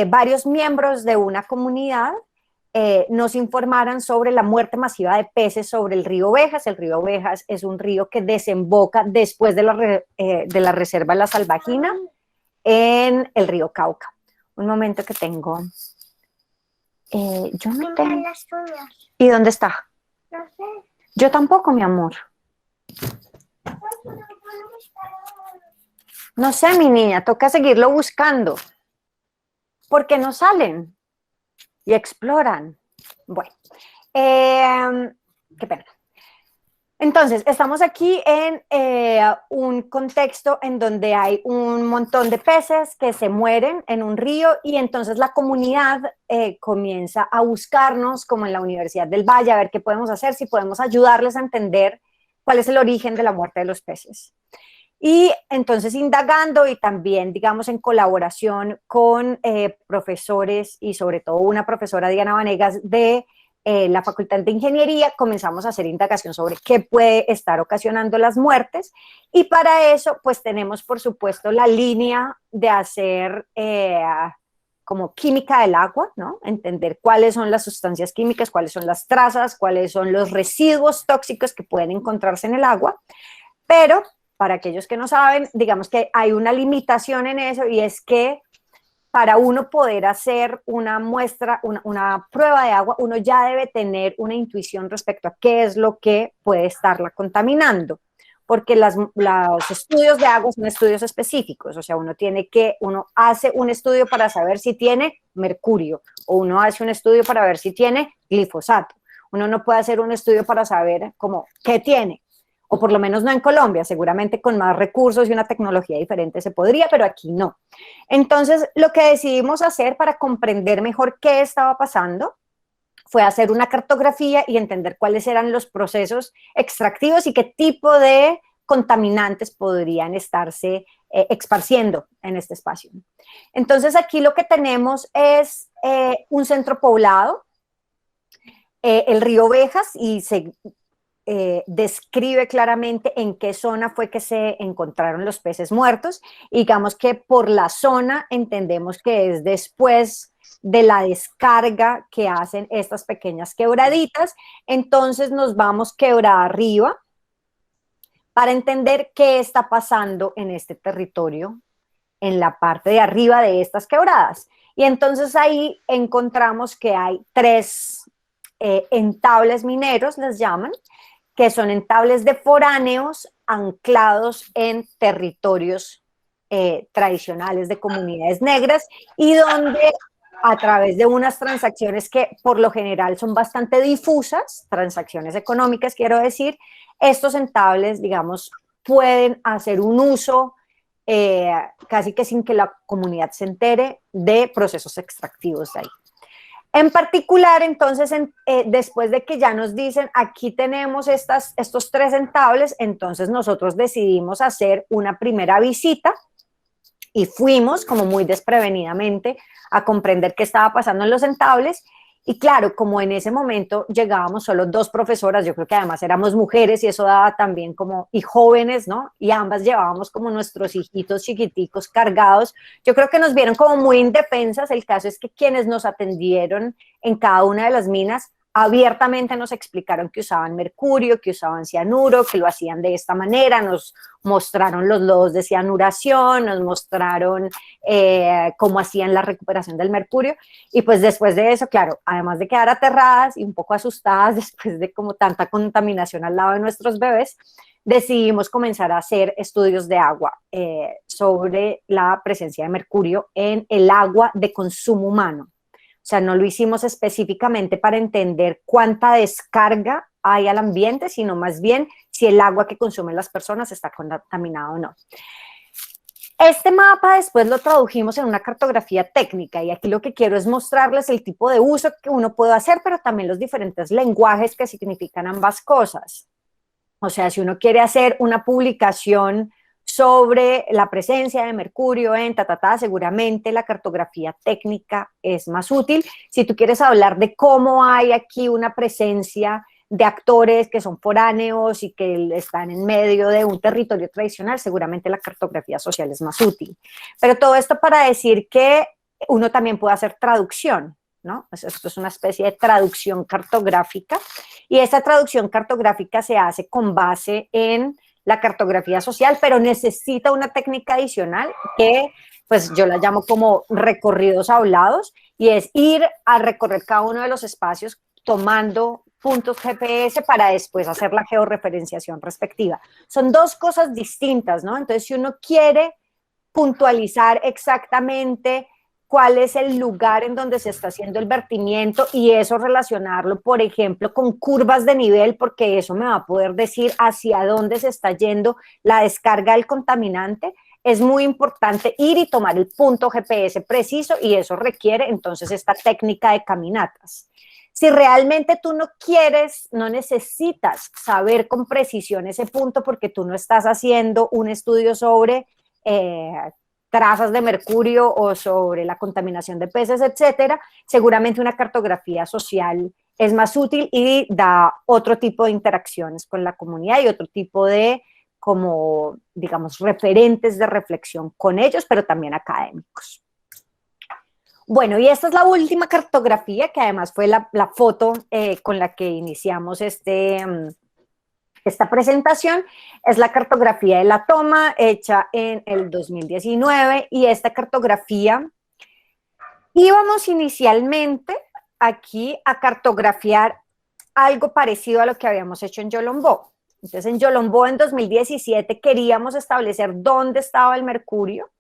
varios miembros de una comunidad nos informaran sobre la muerte masiva de peces sobre el río Ovejas. El río Ovejas es un río que desemboca después de la reserva de la Salvajina en el río Cauca. Un momento que tengo. Yo no tengo. ¿Y dónde está? No sé. Yo tampoco, mi amor. No sé, mi niña, toca seguirlo buscando. Porque no salen y exploran. Bueno, qué pena. Entonces, estamos aquí en un contexto en donde hay un montón de peces que se mueren en un río, y entonces la comunidad comienza a buscarnos, como en la Universidad del Valle, a ver qué podemos hacer, si podemos ayudarles a entender cuál es el origen de la muerte de los peces. Y entonces indagando y también, digamos, en colaboración con profesores y sobre todo una profesora, Diana Vanegas, de la Facultad de Ingeniería, comenzamos a hacer indagación sobre qué puede estar ocasionando las muertes. Y para eso, pues tenemos, por supuesto, la línea de hacer como química del agua, ¿no? Entender cuáles son las sustancias químicas, cuáles son las trazas, cuáles son los residuos tóxicos que pueden encontrarse en el agua. Pero para aquellos que no saben, digamos que hay una limitación en eso, y es que para uno poder hacer una muestra, una prueba de agua, uno ya debe tener una intuición respecto a qué es lo que puede estarla contaminando, porque los estudios de agua son estudios específicos, o sea, uno hace un estudio para saber si tiene mercurio, o uno hace un estudio para ver si tiene glifosato. Uno no puede hacer un estudio para saber cómo, qué tiene, o por lo menos no en Colombia, seguramente con más recursos y una tecnología diferente se podría, pero aquí no. Entonces, lo que decidimos hacer para comprender mejor qué estaba pasando fue hacer una cartografía y entender cuáles eran los procesos extractivos y qué tipo de contaminantes podrían estarse esparciendo en este espacio. Entonces, aquí lo que tenemos es un centro poblado, el río Ovejas, y se describe claramente en qué zona fue que se encontraron los peces muertos. Y digamos que por la zona entendemos que es después de la descarga que hacen estas pequeñas quebraditas. Entonces nos vamos quebrada arriba para entender qué está pasando en este territorio, en la parte de arriba de estas quebradas. Y entonces ahí encontramos que hay tres entables mineros, les llaman, que son entables de foráneos anclados en territorios tradicionales de comunidades negras, y donde a través de unas transacciones que por lo general son bastante difusas, transacciones económicas quiero decir, estos entables, digamos, pueden hacer un uso casi que sin que la comunidad se entere de procesos extractivos de ahí. En particular, entonces, después de que ya nos dicen, aquí tenemos estos tres entables, entonces nosotros decidimos hacer una primera visita y fuimos como muy desprevenidamente a comprender qué estaba pasando en los entables. Y claro, como en ese momento llegábamos solo dos profesoras, yo creo que además éramos mujeres y eso daba también como, y jóvenes, ¿no? Y ambas llevábamos como nuestros hijitos chiquiticos cargados. Yo creo que nos vieron como muy indefensas. El caso es que quienes nos atendieron en cada una de las minas abiertamente nos explicaron que usaban mercurio, que usaban cianuro, que lo hacían de esta manera, nos mostraron los lodos de cianuración, nos mostraron cómo hacían la recuperación del mercurio. Y pues después de eso, claro, además de quedar aterradas y un poco asustadas después de como tanta contaminación al lado de nuestros bebés, decidimos comenzar a hacer estudios de agua sobre la presencia de mercurio en el agua de consumo humano. O sea, no lo hicimos específicamente para entender cuánta descarga hay al ambiente, sino más bien si el agua que consumen las personas está contaminada o no. Este mapa después lo tradujimos en una cartografía técnica, y aquí lo que quiero es mostrarles el tipo de uso que uno puede hacer, pero también los diferentes lenguajes que significan ambas cosas. O sea, si uno quiere hacer una publicación sobre la presencia de mercurio en seguramente la cartografía técnica es más útil. Si tú quieres hablar de cómo hay aquí una presencia de actores que son foráneos y que están en medio de un territorio tradicional, seguramente la cartografía social es más útil. Pero todo esto para decir que uno también puede hacer traducción, ¿no? Esto es una especie de traducción cartográfica, y esa traducción cartográfica se hace con base en la cartografía social, pero necesita una técnica adicional que pues yo la llamo como recorridos hablados, y es ir a recorrer cada uno de los espacios tomando puntos GPS para después hacer la georreferenciación respectiva. Son dos cosas distintas, ¿no? Entonces, si uno quiere puntualizar exactamente cuál es el lugar en donde se está haciendo el vertimiento y eso relacionarlo, por ejemplo, con curvas de nivel, porque eso me va a poder decir hacia dónde se está yendo la descarga del contaminante, es muy importante ir y tomar el punto GPS preciso, y eso requiere entonces esta técnica de caminatas. Si realmente tú no quieres, no necesitas saber con precisión ese punto porque tú no estás haciendo un estudio sobre trazas de mercurio o sobre la contaminación de peces, etcétera, seguramente una cartografía social es más útil y da otro tipo de interacciones con la comunidad y otro tipo de, como, digamos, referentes de reflexión con ellos, pero también académicos. Bueno, y esta es la última cartografía, que además fue la foto con la que iniciamos esta presentación. Es la cartografía de la toma, hecha en el 2019, y esta cartografía íbamos inicialmente aquí a cartografiar algo parecido a lo que habíamos hecho en Yolombó. Entonces, en Yolombó en 2017 queríamos establecer dónde estaba el mercurio.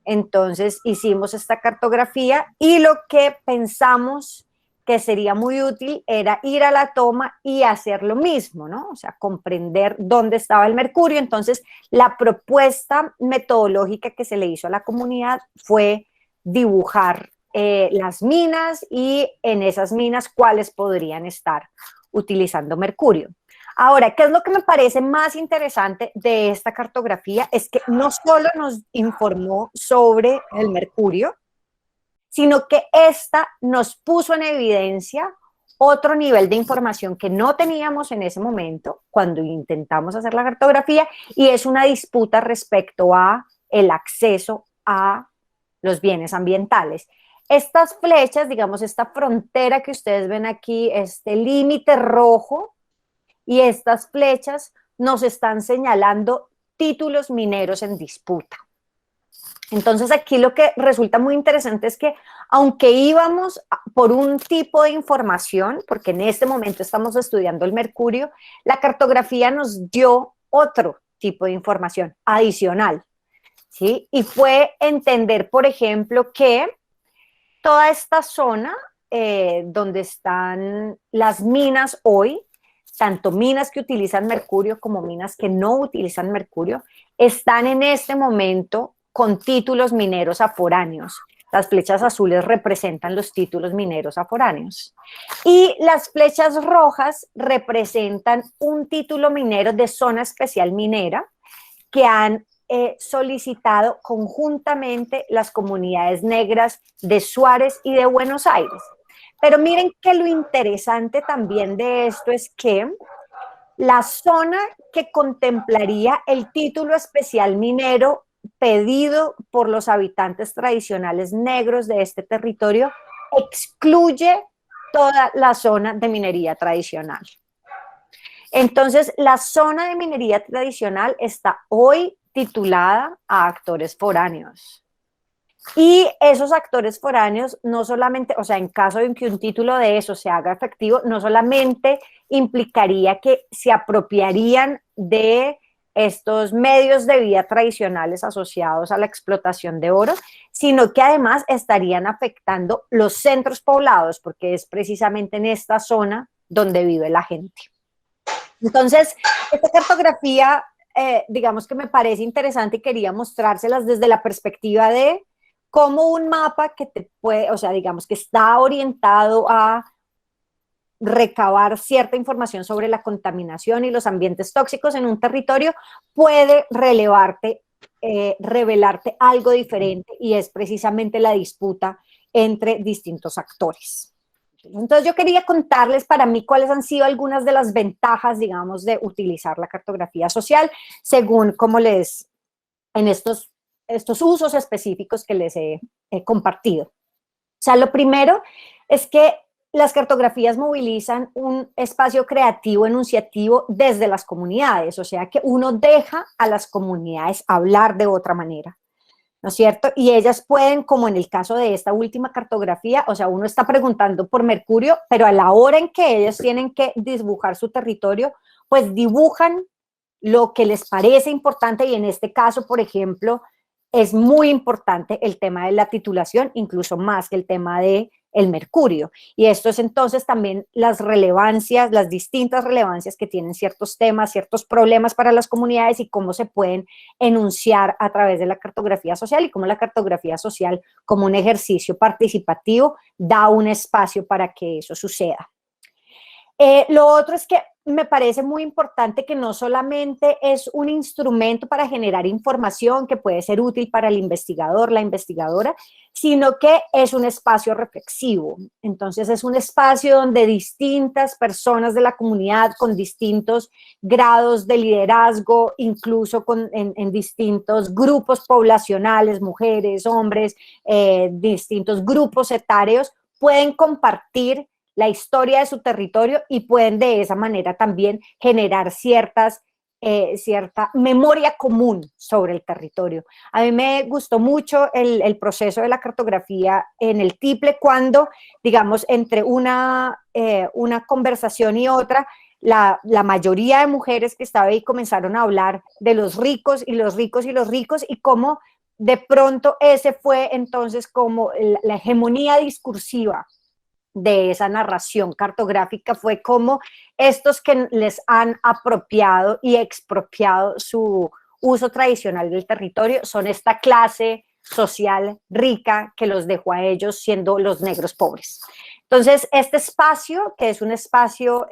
Entonces hicimos esta cartografía y lo que pensamos que sería muy útil era ir a la toma y hacer lo mismo, ¿no? O sea, comprender dónde estaba el mercurio. Entonces, la propuesta metodológica que se le hizo a la comunidad fue dibujar las minas y en esas minas cuáles podrían estar utilizando mercurio. Ahora, ¿qué es lo que me parece más interesante de esta cartografía? Es que no solo nos informó sobre el mercurio, sino que esta nos puso en evidencia otro nivel de información que no teníamos en ese momento cuando intentamos hacer la cartografía, y es una disputa respecto a el acceso a los bienes ambientales. Estas flechas, digamos, esta frontera que ustedes ven aquí, este límite rojo, y estas flechas nos están señalando títulos mineros en disputa. Entonces aquí lo que resulta muy interesante es que aunque íbamos por un tipo de información, porque en este momento estamos estudiando el mercurio, la cartografía nos dio otro tipo de información adicional, ¿sí? Y fue entender, por ejemplo, que toda esta zona donde están las minas hoy, tanto minas que utilizan mercurio como minas que no utilizan mercurio, están en este momento con títulos mineros aforáneos. Las flechas azules representan los títulos mineros aforáneos. Y las flechas rojas representan un título minero de zona especial minera que han solicitado conjuntamente las comunidades negras de Suárez y de Buenos Aires. Pero miren que lo interesante también de esto es que la zona que contemplaría el título especial minero pedido por los habitantes tradicionales negros de este territorio excluye toda la zona de minería tradicional. Entonces, la zona de minería tradicional está hoy titulada a actores foráneos. Y esos actores foráneos no solamente, o sea, en caso de que un título de eso se haga efectivo, no solamente implicaría que se apropiarían de estos medios de vida tradicionales asociados a la explotación de oro, sino que además estarían afectando los centros poblados, porque es precisamente en esta zona donde vive la gente. Entonces, esta cartografía, digamos que me parece interesante y quería mostrárselas desde la perspectiva de cómo un mapa que te puede, o sea, digamos que está orientado a recabar cierta información sobre la contaminación y los ambientes tóxicos en un territorio puede revelarte algo diferente, y es precisamente la disputa entre distintos actores. Entonces yo quería contarles para mí cuáles han sido algunas de las ventajas, digamos, de utilizar la cartografía social según como en estos usos específicos que les he compartido. O sea, lo primero es que las cartografías movilizan un espacio creativo, enunciativo desde las comunidades, o sea que uno deja a las comunidades hablar de otra manera, ¿no es cierto? Y ellas pueden, como en el caso de esta última cartografía, o sea, uno está preguntando por mercurio, pero a la hora en que ellos tienen que dibujar su territorio, pues dibujan lo que les parece importante, y en este caso, por ejemplo, es muy importante el tema de la titulación, incluso más que el tema de el mercurio. Y esto es entonces también las relevancias, las distintas relevancias que tienen ciertos temas, ciertos problemas para las comunidades y cómo se pueden enunciar a través de la cartografía social y cómo la cartografía social, como un ejercicio participativo, da un espacio para que eso suceda. Lo otro es que me parece muy importante que no solamente es un instrumento para generar información que puede ser útil para el investigador, la investigadora, sino que es un espacio reflexivo. Entonces es un espacio donde distintas personas de la comunidad con distintos grados de liderazgo, incluso en distintos grupos poblacionales, mujeres, hombres, distintos grupos etarios, pueden compartir la historia de su territorio y pueden de esa manera también generar cierta memoria común sobre el territorio. A mí me gustó mucho el proceso de la cartografía en el Tiple cuando, digamos, entre una conversación y otra, la mayoría de mujeres que estaba ahí comenzaron a hablar de los ricos y los ricos y los ricos y cómo de pronto ese fue entonces como la hegemonía discursiva de esa narración cartográfica fue como estos que les han apropiado y expropiado su uso tradicional del territorio son esta clase social rica que los dejó a ellos siendo los negros pobres. Entonces, este espacio, que es un espacio,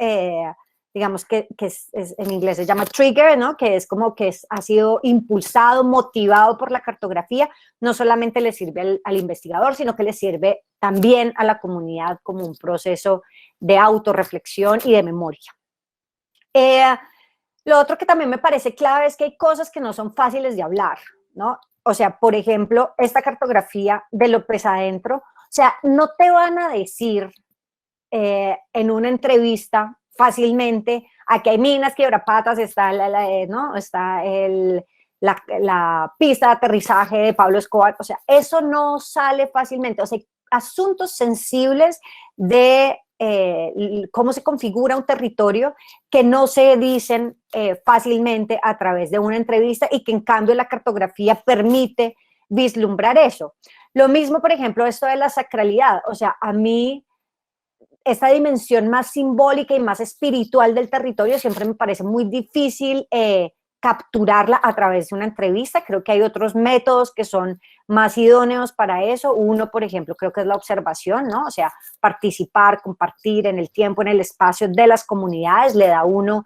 digamos que en inglés se llama trigger, ¿no? Que es como que ha sido impulsado, motivado por la cartografía, no solamente le sirve al investigador, sino que le sirve también a la comunidad como un proceso de autorreflexión y de memoria. Lo otro que también me parece clave es que hay cosas que no son fáciles de hablar, ¿no? O sea, por ejemplo, esta cartografía de López Adentro, o sea, no te van a decir en una entrevista fácilmente, aquí hay minas, quebrapatas, está, ¿no? Está la pista de aterrizaje de Pablo Escobar, o sea, eso no sale fácilmente, o sea, asuntos sensibles de cómo se configura un territorio que no se dicen fácilmente a través de una entrevista y que en cambio la cartografía permite vislumbrar eso. Lo mismo, por ejemplo, esto de la sacralidad, o sea, a mí esta dimensión más simbólica y más espiritual del territorio siempre me parece muy difícil capturarla a través de una entrevista. Creo que hay otros métodos que son más idóneos para eso. Uno, por ejemplo, creo que es la observación, ¿no? O sea, participar, compartir en el tiempo, en el espacio de las comunidades, le da a uno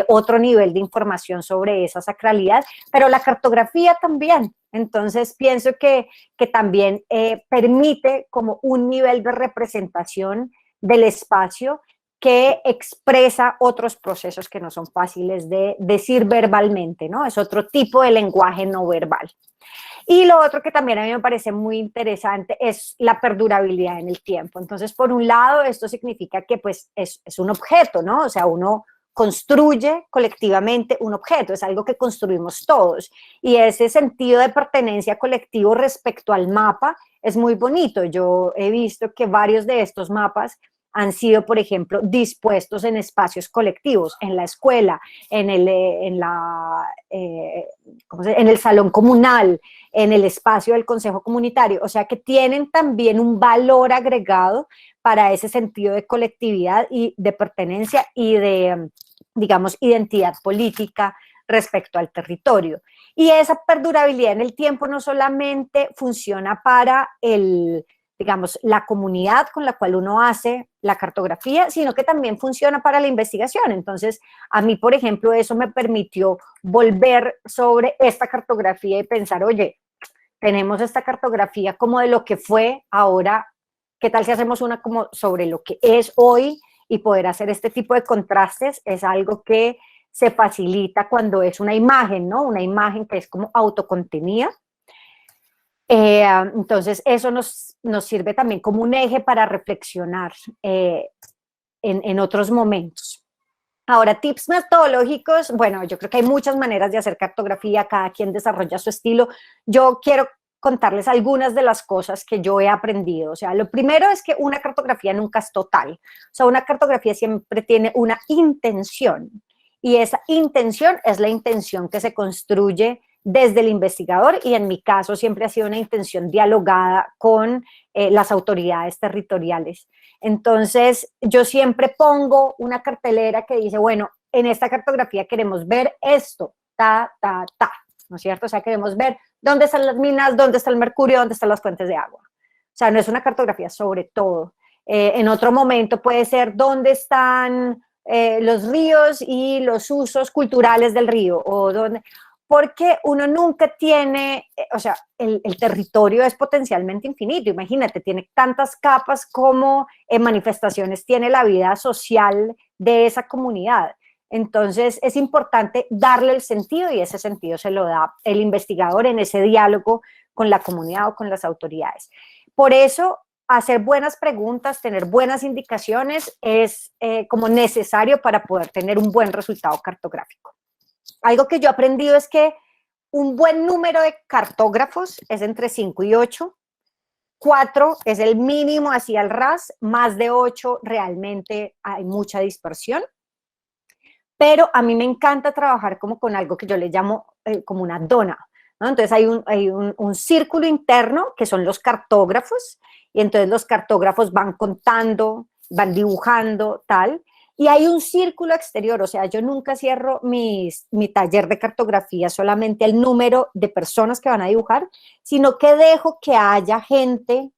otro nivel de información sobre esa sacralidad, pero la cartografía también. Entonces, pienso que también permite como un nivel de representación del espacio que expresa otros procesos que no son fáciles de decir verbalmente, ¿no? Es otro tipo de lenguaje no verbal. Y lo otro que también a mí me parece muy interesante es la perdurabilidad en el tiempo. Entonces, por un lado, esto significa que pues es un objeto, ¿no? O sea, uno construye colectivamente un objeto, es algo que construimos todos. Y ese sentido de pertenencia colectivo respecto al mapa es muy bonito. Yo he visto que varios de estos mapas han sido, por ejemplo, dispuestos en espacios colectivos, en la escuela, en el salón comunal, en el espacio del consejo comunitario, o sea que tienen también un valor agregado para ese sentido de colectividad y de pertenencia y de, digamos, identidad política respecto al territorio. Y esa perdurabilidad en el tiempo no solamente funciona para digamos, la comunidad con la cual uno hace la cartografía, sino que también funciona para la investigación. Entonces, a mí, por ejemplo, eso me permitió volver sobre esta cartografía y pensar, oye, tenemos esta cartografía como de lo que fue, ahora, ¿qué tal si hacemos una como sobre lo que es hoy? Y poder hacer este tipo de contrastes es algo que se facilita cuando es una imagen, ¿no? Una imagen que es como autocontenida. Entonces, eso nos sirve también como un eje para reflexionar en otros momentos. Ahora, tips metodológicos, bueno, yo creo que hay muchas maneras de hacer cartografía, cada quien desarrolla su estilo. Yo quiero contarles algunas de las cosas que yo he aprendido. O sea, lo primero es que una cartografía nunca es total. O sea, una cartografía siempre tiene una intención y esa intención es la intención que se construye desde el investigador, y en mi caso siempre ha sido una intención dialogada con las autoridades territoriales. Entonces, yo siempre pongo una cartelera que dice, bueno, en esta cartografía queremos ver esto, ta, ta, ta, ¿no es cierto? O sea, queremos ver dónde están las minas, dónde está el mercurio, dónde están las fuentes de agua. O sea, no es una cartografía sobre todo. En otro momento puede ser dónde están los ríos y los usos culturales del río, o dónde, porque uno nunca tiene, o sea, el territorio es potencialmente infinito, imagínate, tiene tantas capas como manifestaciones tiene la vida social de esa comunidad. Entonces es importante darle el sentido, y ese sentido se lo da el investigador en ese diálogo con la comunidad o con las autoridades. Por eso, hacer buenas preguntas, tener buenas indicaciones es como necesario para poder tener un buen resultado cartográfico. Algo que yo he aprendido es que un buen número de cartógrafos es entre 5 y 8. 4 es el mínimo así al ras, más de 8 realmente hay mucha dispersión. Pero a mí me encanta trabajar como con algo que yo le llamo como una dona, ¿no? Entonces hay un círculo interno que son los cartógrafos, y entonces los cartógrafos van contando, van dibujando, tal, y hay un círculo exterior, o sea, yo nunca cierro mi taller de cartografía solamente el número de personas que van a dibujar, sino que dejo que haya gente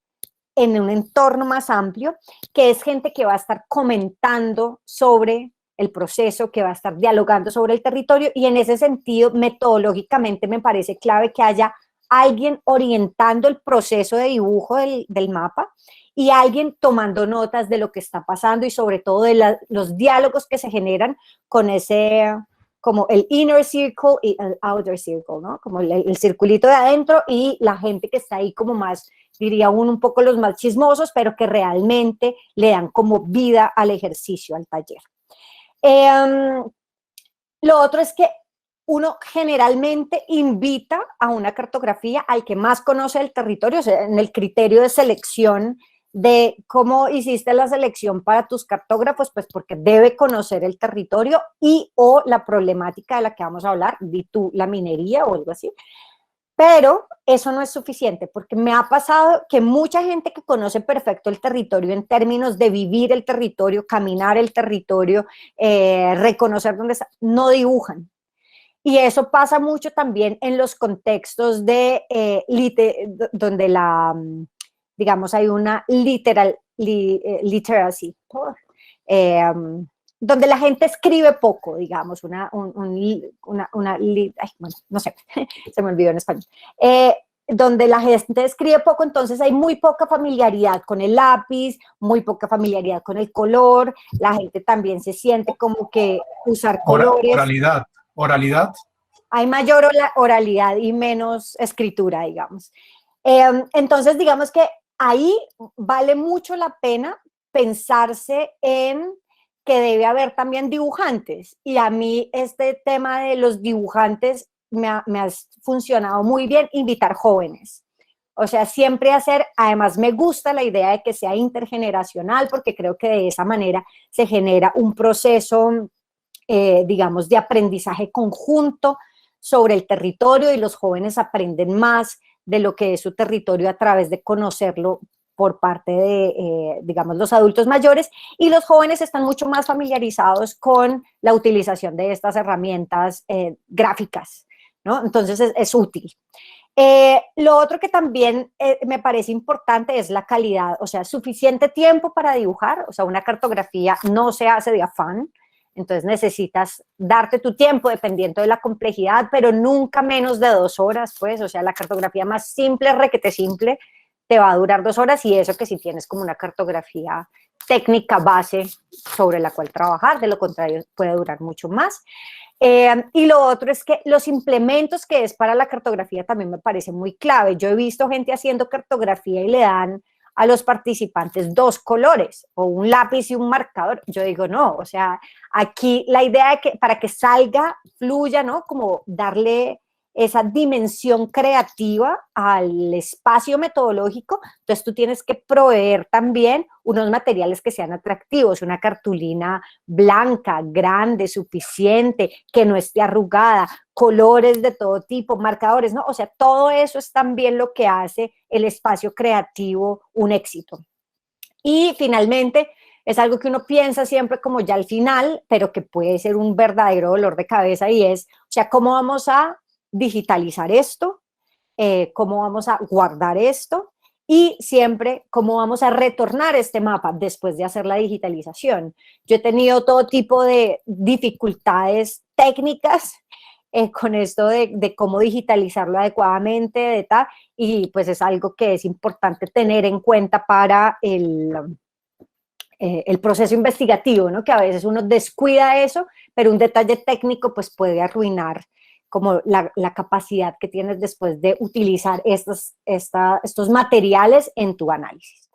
en un entorno más amplio, que es gente que va a estar comentando sobre el proceso, que va a estar dialogando sobre el territorio, y en ese sentido, metodológicamente, me parece clave que haya alguien orientando el proceso de dibujo del mapa y alguien tomando notas de lo que está pasando y sobre todo de los diálogos que se generan con ese, como el inner circle y el outer circle, ¿no? Como el circulito de adentro y la gente que está ahí como más, diría uno, un poco los más chismosos, pero que realmente le dan como vida al ejercicio, al taller. Lo otro es que uno generalmente invita a una cartografía al que más conoce el territorio, o sea, en el criterio de selección de cómo hiciste la selección para tus cartógrafos, pues porque debe conocer el territorio y o la problemática de la que vamos a hablar, di tú, la minería o algo así. Pero eso no es suficiente, porque me ha pasado que mucha gente que conoce perfecto el territorio en términos de vivir el territorio, caminar el territorio, reconocer dónde está, no dibujan. Y eso pasa mucho también en los contextos de donde digamos, hay una literacy, donde la gente escribe poco, digamos, ay, bueno, no sé, se me olvidó en español, donde la gente escribe poco, entonces hay muy poca familiaridad con el lápiz, muy poca familiaridad con el color, la gente también se siente como que usar colores. Oralidad. Hay mayor oralidad y menos escritura, digamos. Entonces, digamos que ahí vale mucho la pena pensarse en que debe haber también dibujantes. Y a mí este tema de los dibujantes me ha funcionado muy bien, invitar jóvenes. O sea, siempre hacer, además me gusta la idea de que sea intergeneracional, porque creo que de esa manera se genera un proceso, digamos, de aprendizaje conjunto sobre el territorio, y los jóvenes aprenden más de lo que es su territorio a través de conocerlo por parte de, digamos, los adultos mayores, y los jóvenes están mucho más familiarizados con la utilización de estas herramientas gráficas, ¿no? Entonces es útil. Lo otro que también me parece importante es la calidad, o sea, suficiente tiempo para dibujar, o sea, una cartografía no se hace de afán, entonces necesitas darte tu tiempo dependiendo de la complejidad, pero nunca menos de 2 horas, pues, o sea, la cartografía más simple, requete simple, te va a durar 2 horas, y eso que si tienes como una cartografía técnica base sobre la cual trabajar, de lo contrario puede durar mucho más. Y lo otro es que los implementos que es para la cartografía también me parece muy clave. Yo he visto gente haciendo cartografía y le dan a los participantes 2 colores, o un lápiz y un marcador. Yo digo, no, o sea, aquí la idea de que para que salga, fluya, ¿no? Como darle esa dimensión creativa al espacio metodológico, entonces tú tienes que proveer también unos materiales que sean atractivos, una cartulina blanca, grande, suficiente, que no esté arrugada, colores de todo tipo, marcadores, ¿no? O sea, todo eso es también lo que hace el espacio creativo un éxito. Y finalmente, es algo que uno piensa siempre como ya al final, pero que puede ser un verdadero dolor de cabeza y es, o sea, ¿cómo vamos a digitalizar esto? ¿Cómo vamos a guardar esto? Y siempre, ¿cómo vamos a retornar este mapa después de hacer la digitalización? Yo he tenido todo tipo de dificultades técnicas con esto de cómo digitalizarlo adecuadamente, de tal, y pues es algo que es importante tener en cuenta para el proceso investigativo, ¿no? Que a veces uno descuida eso, pero un detalle técnico pues puede arruinar como la capacidad que tienes después de utilizar estos materiales en tu análisis.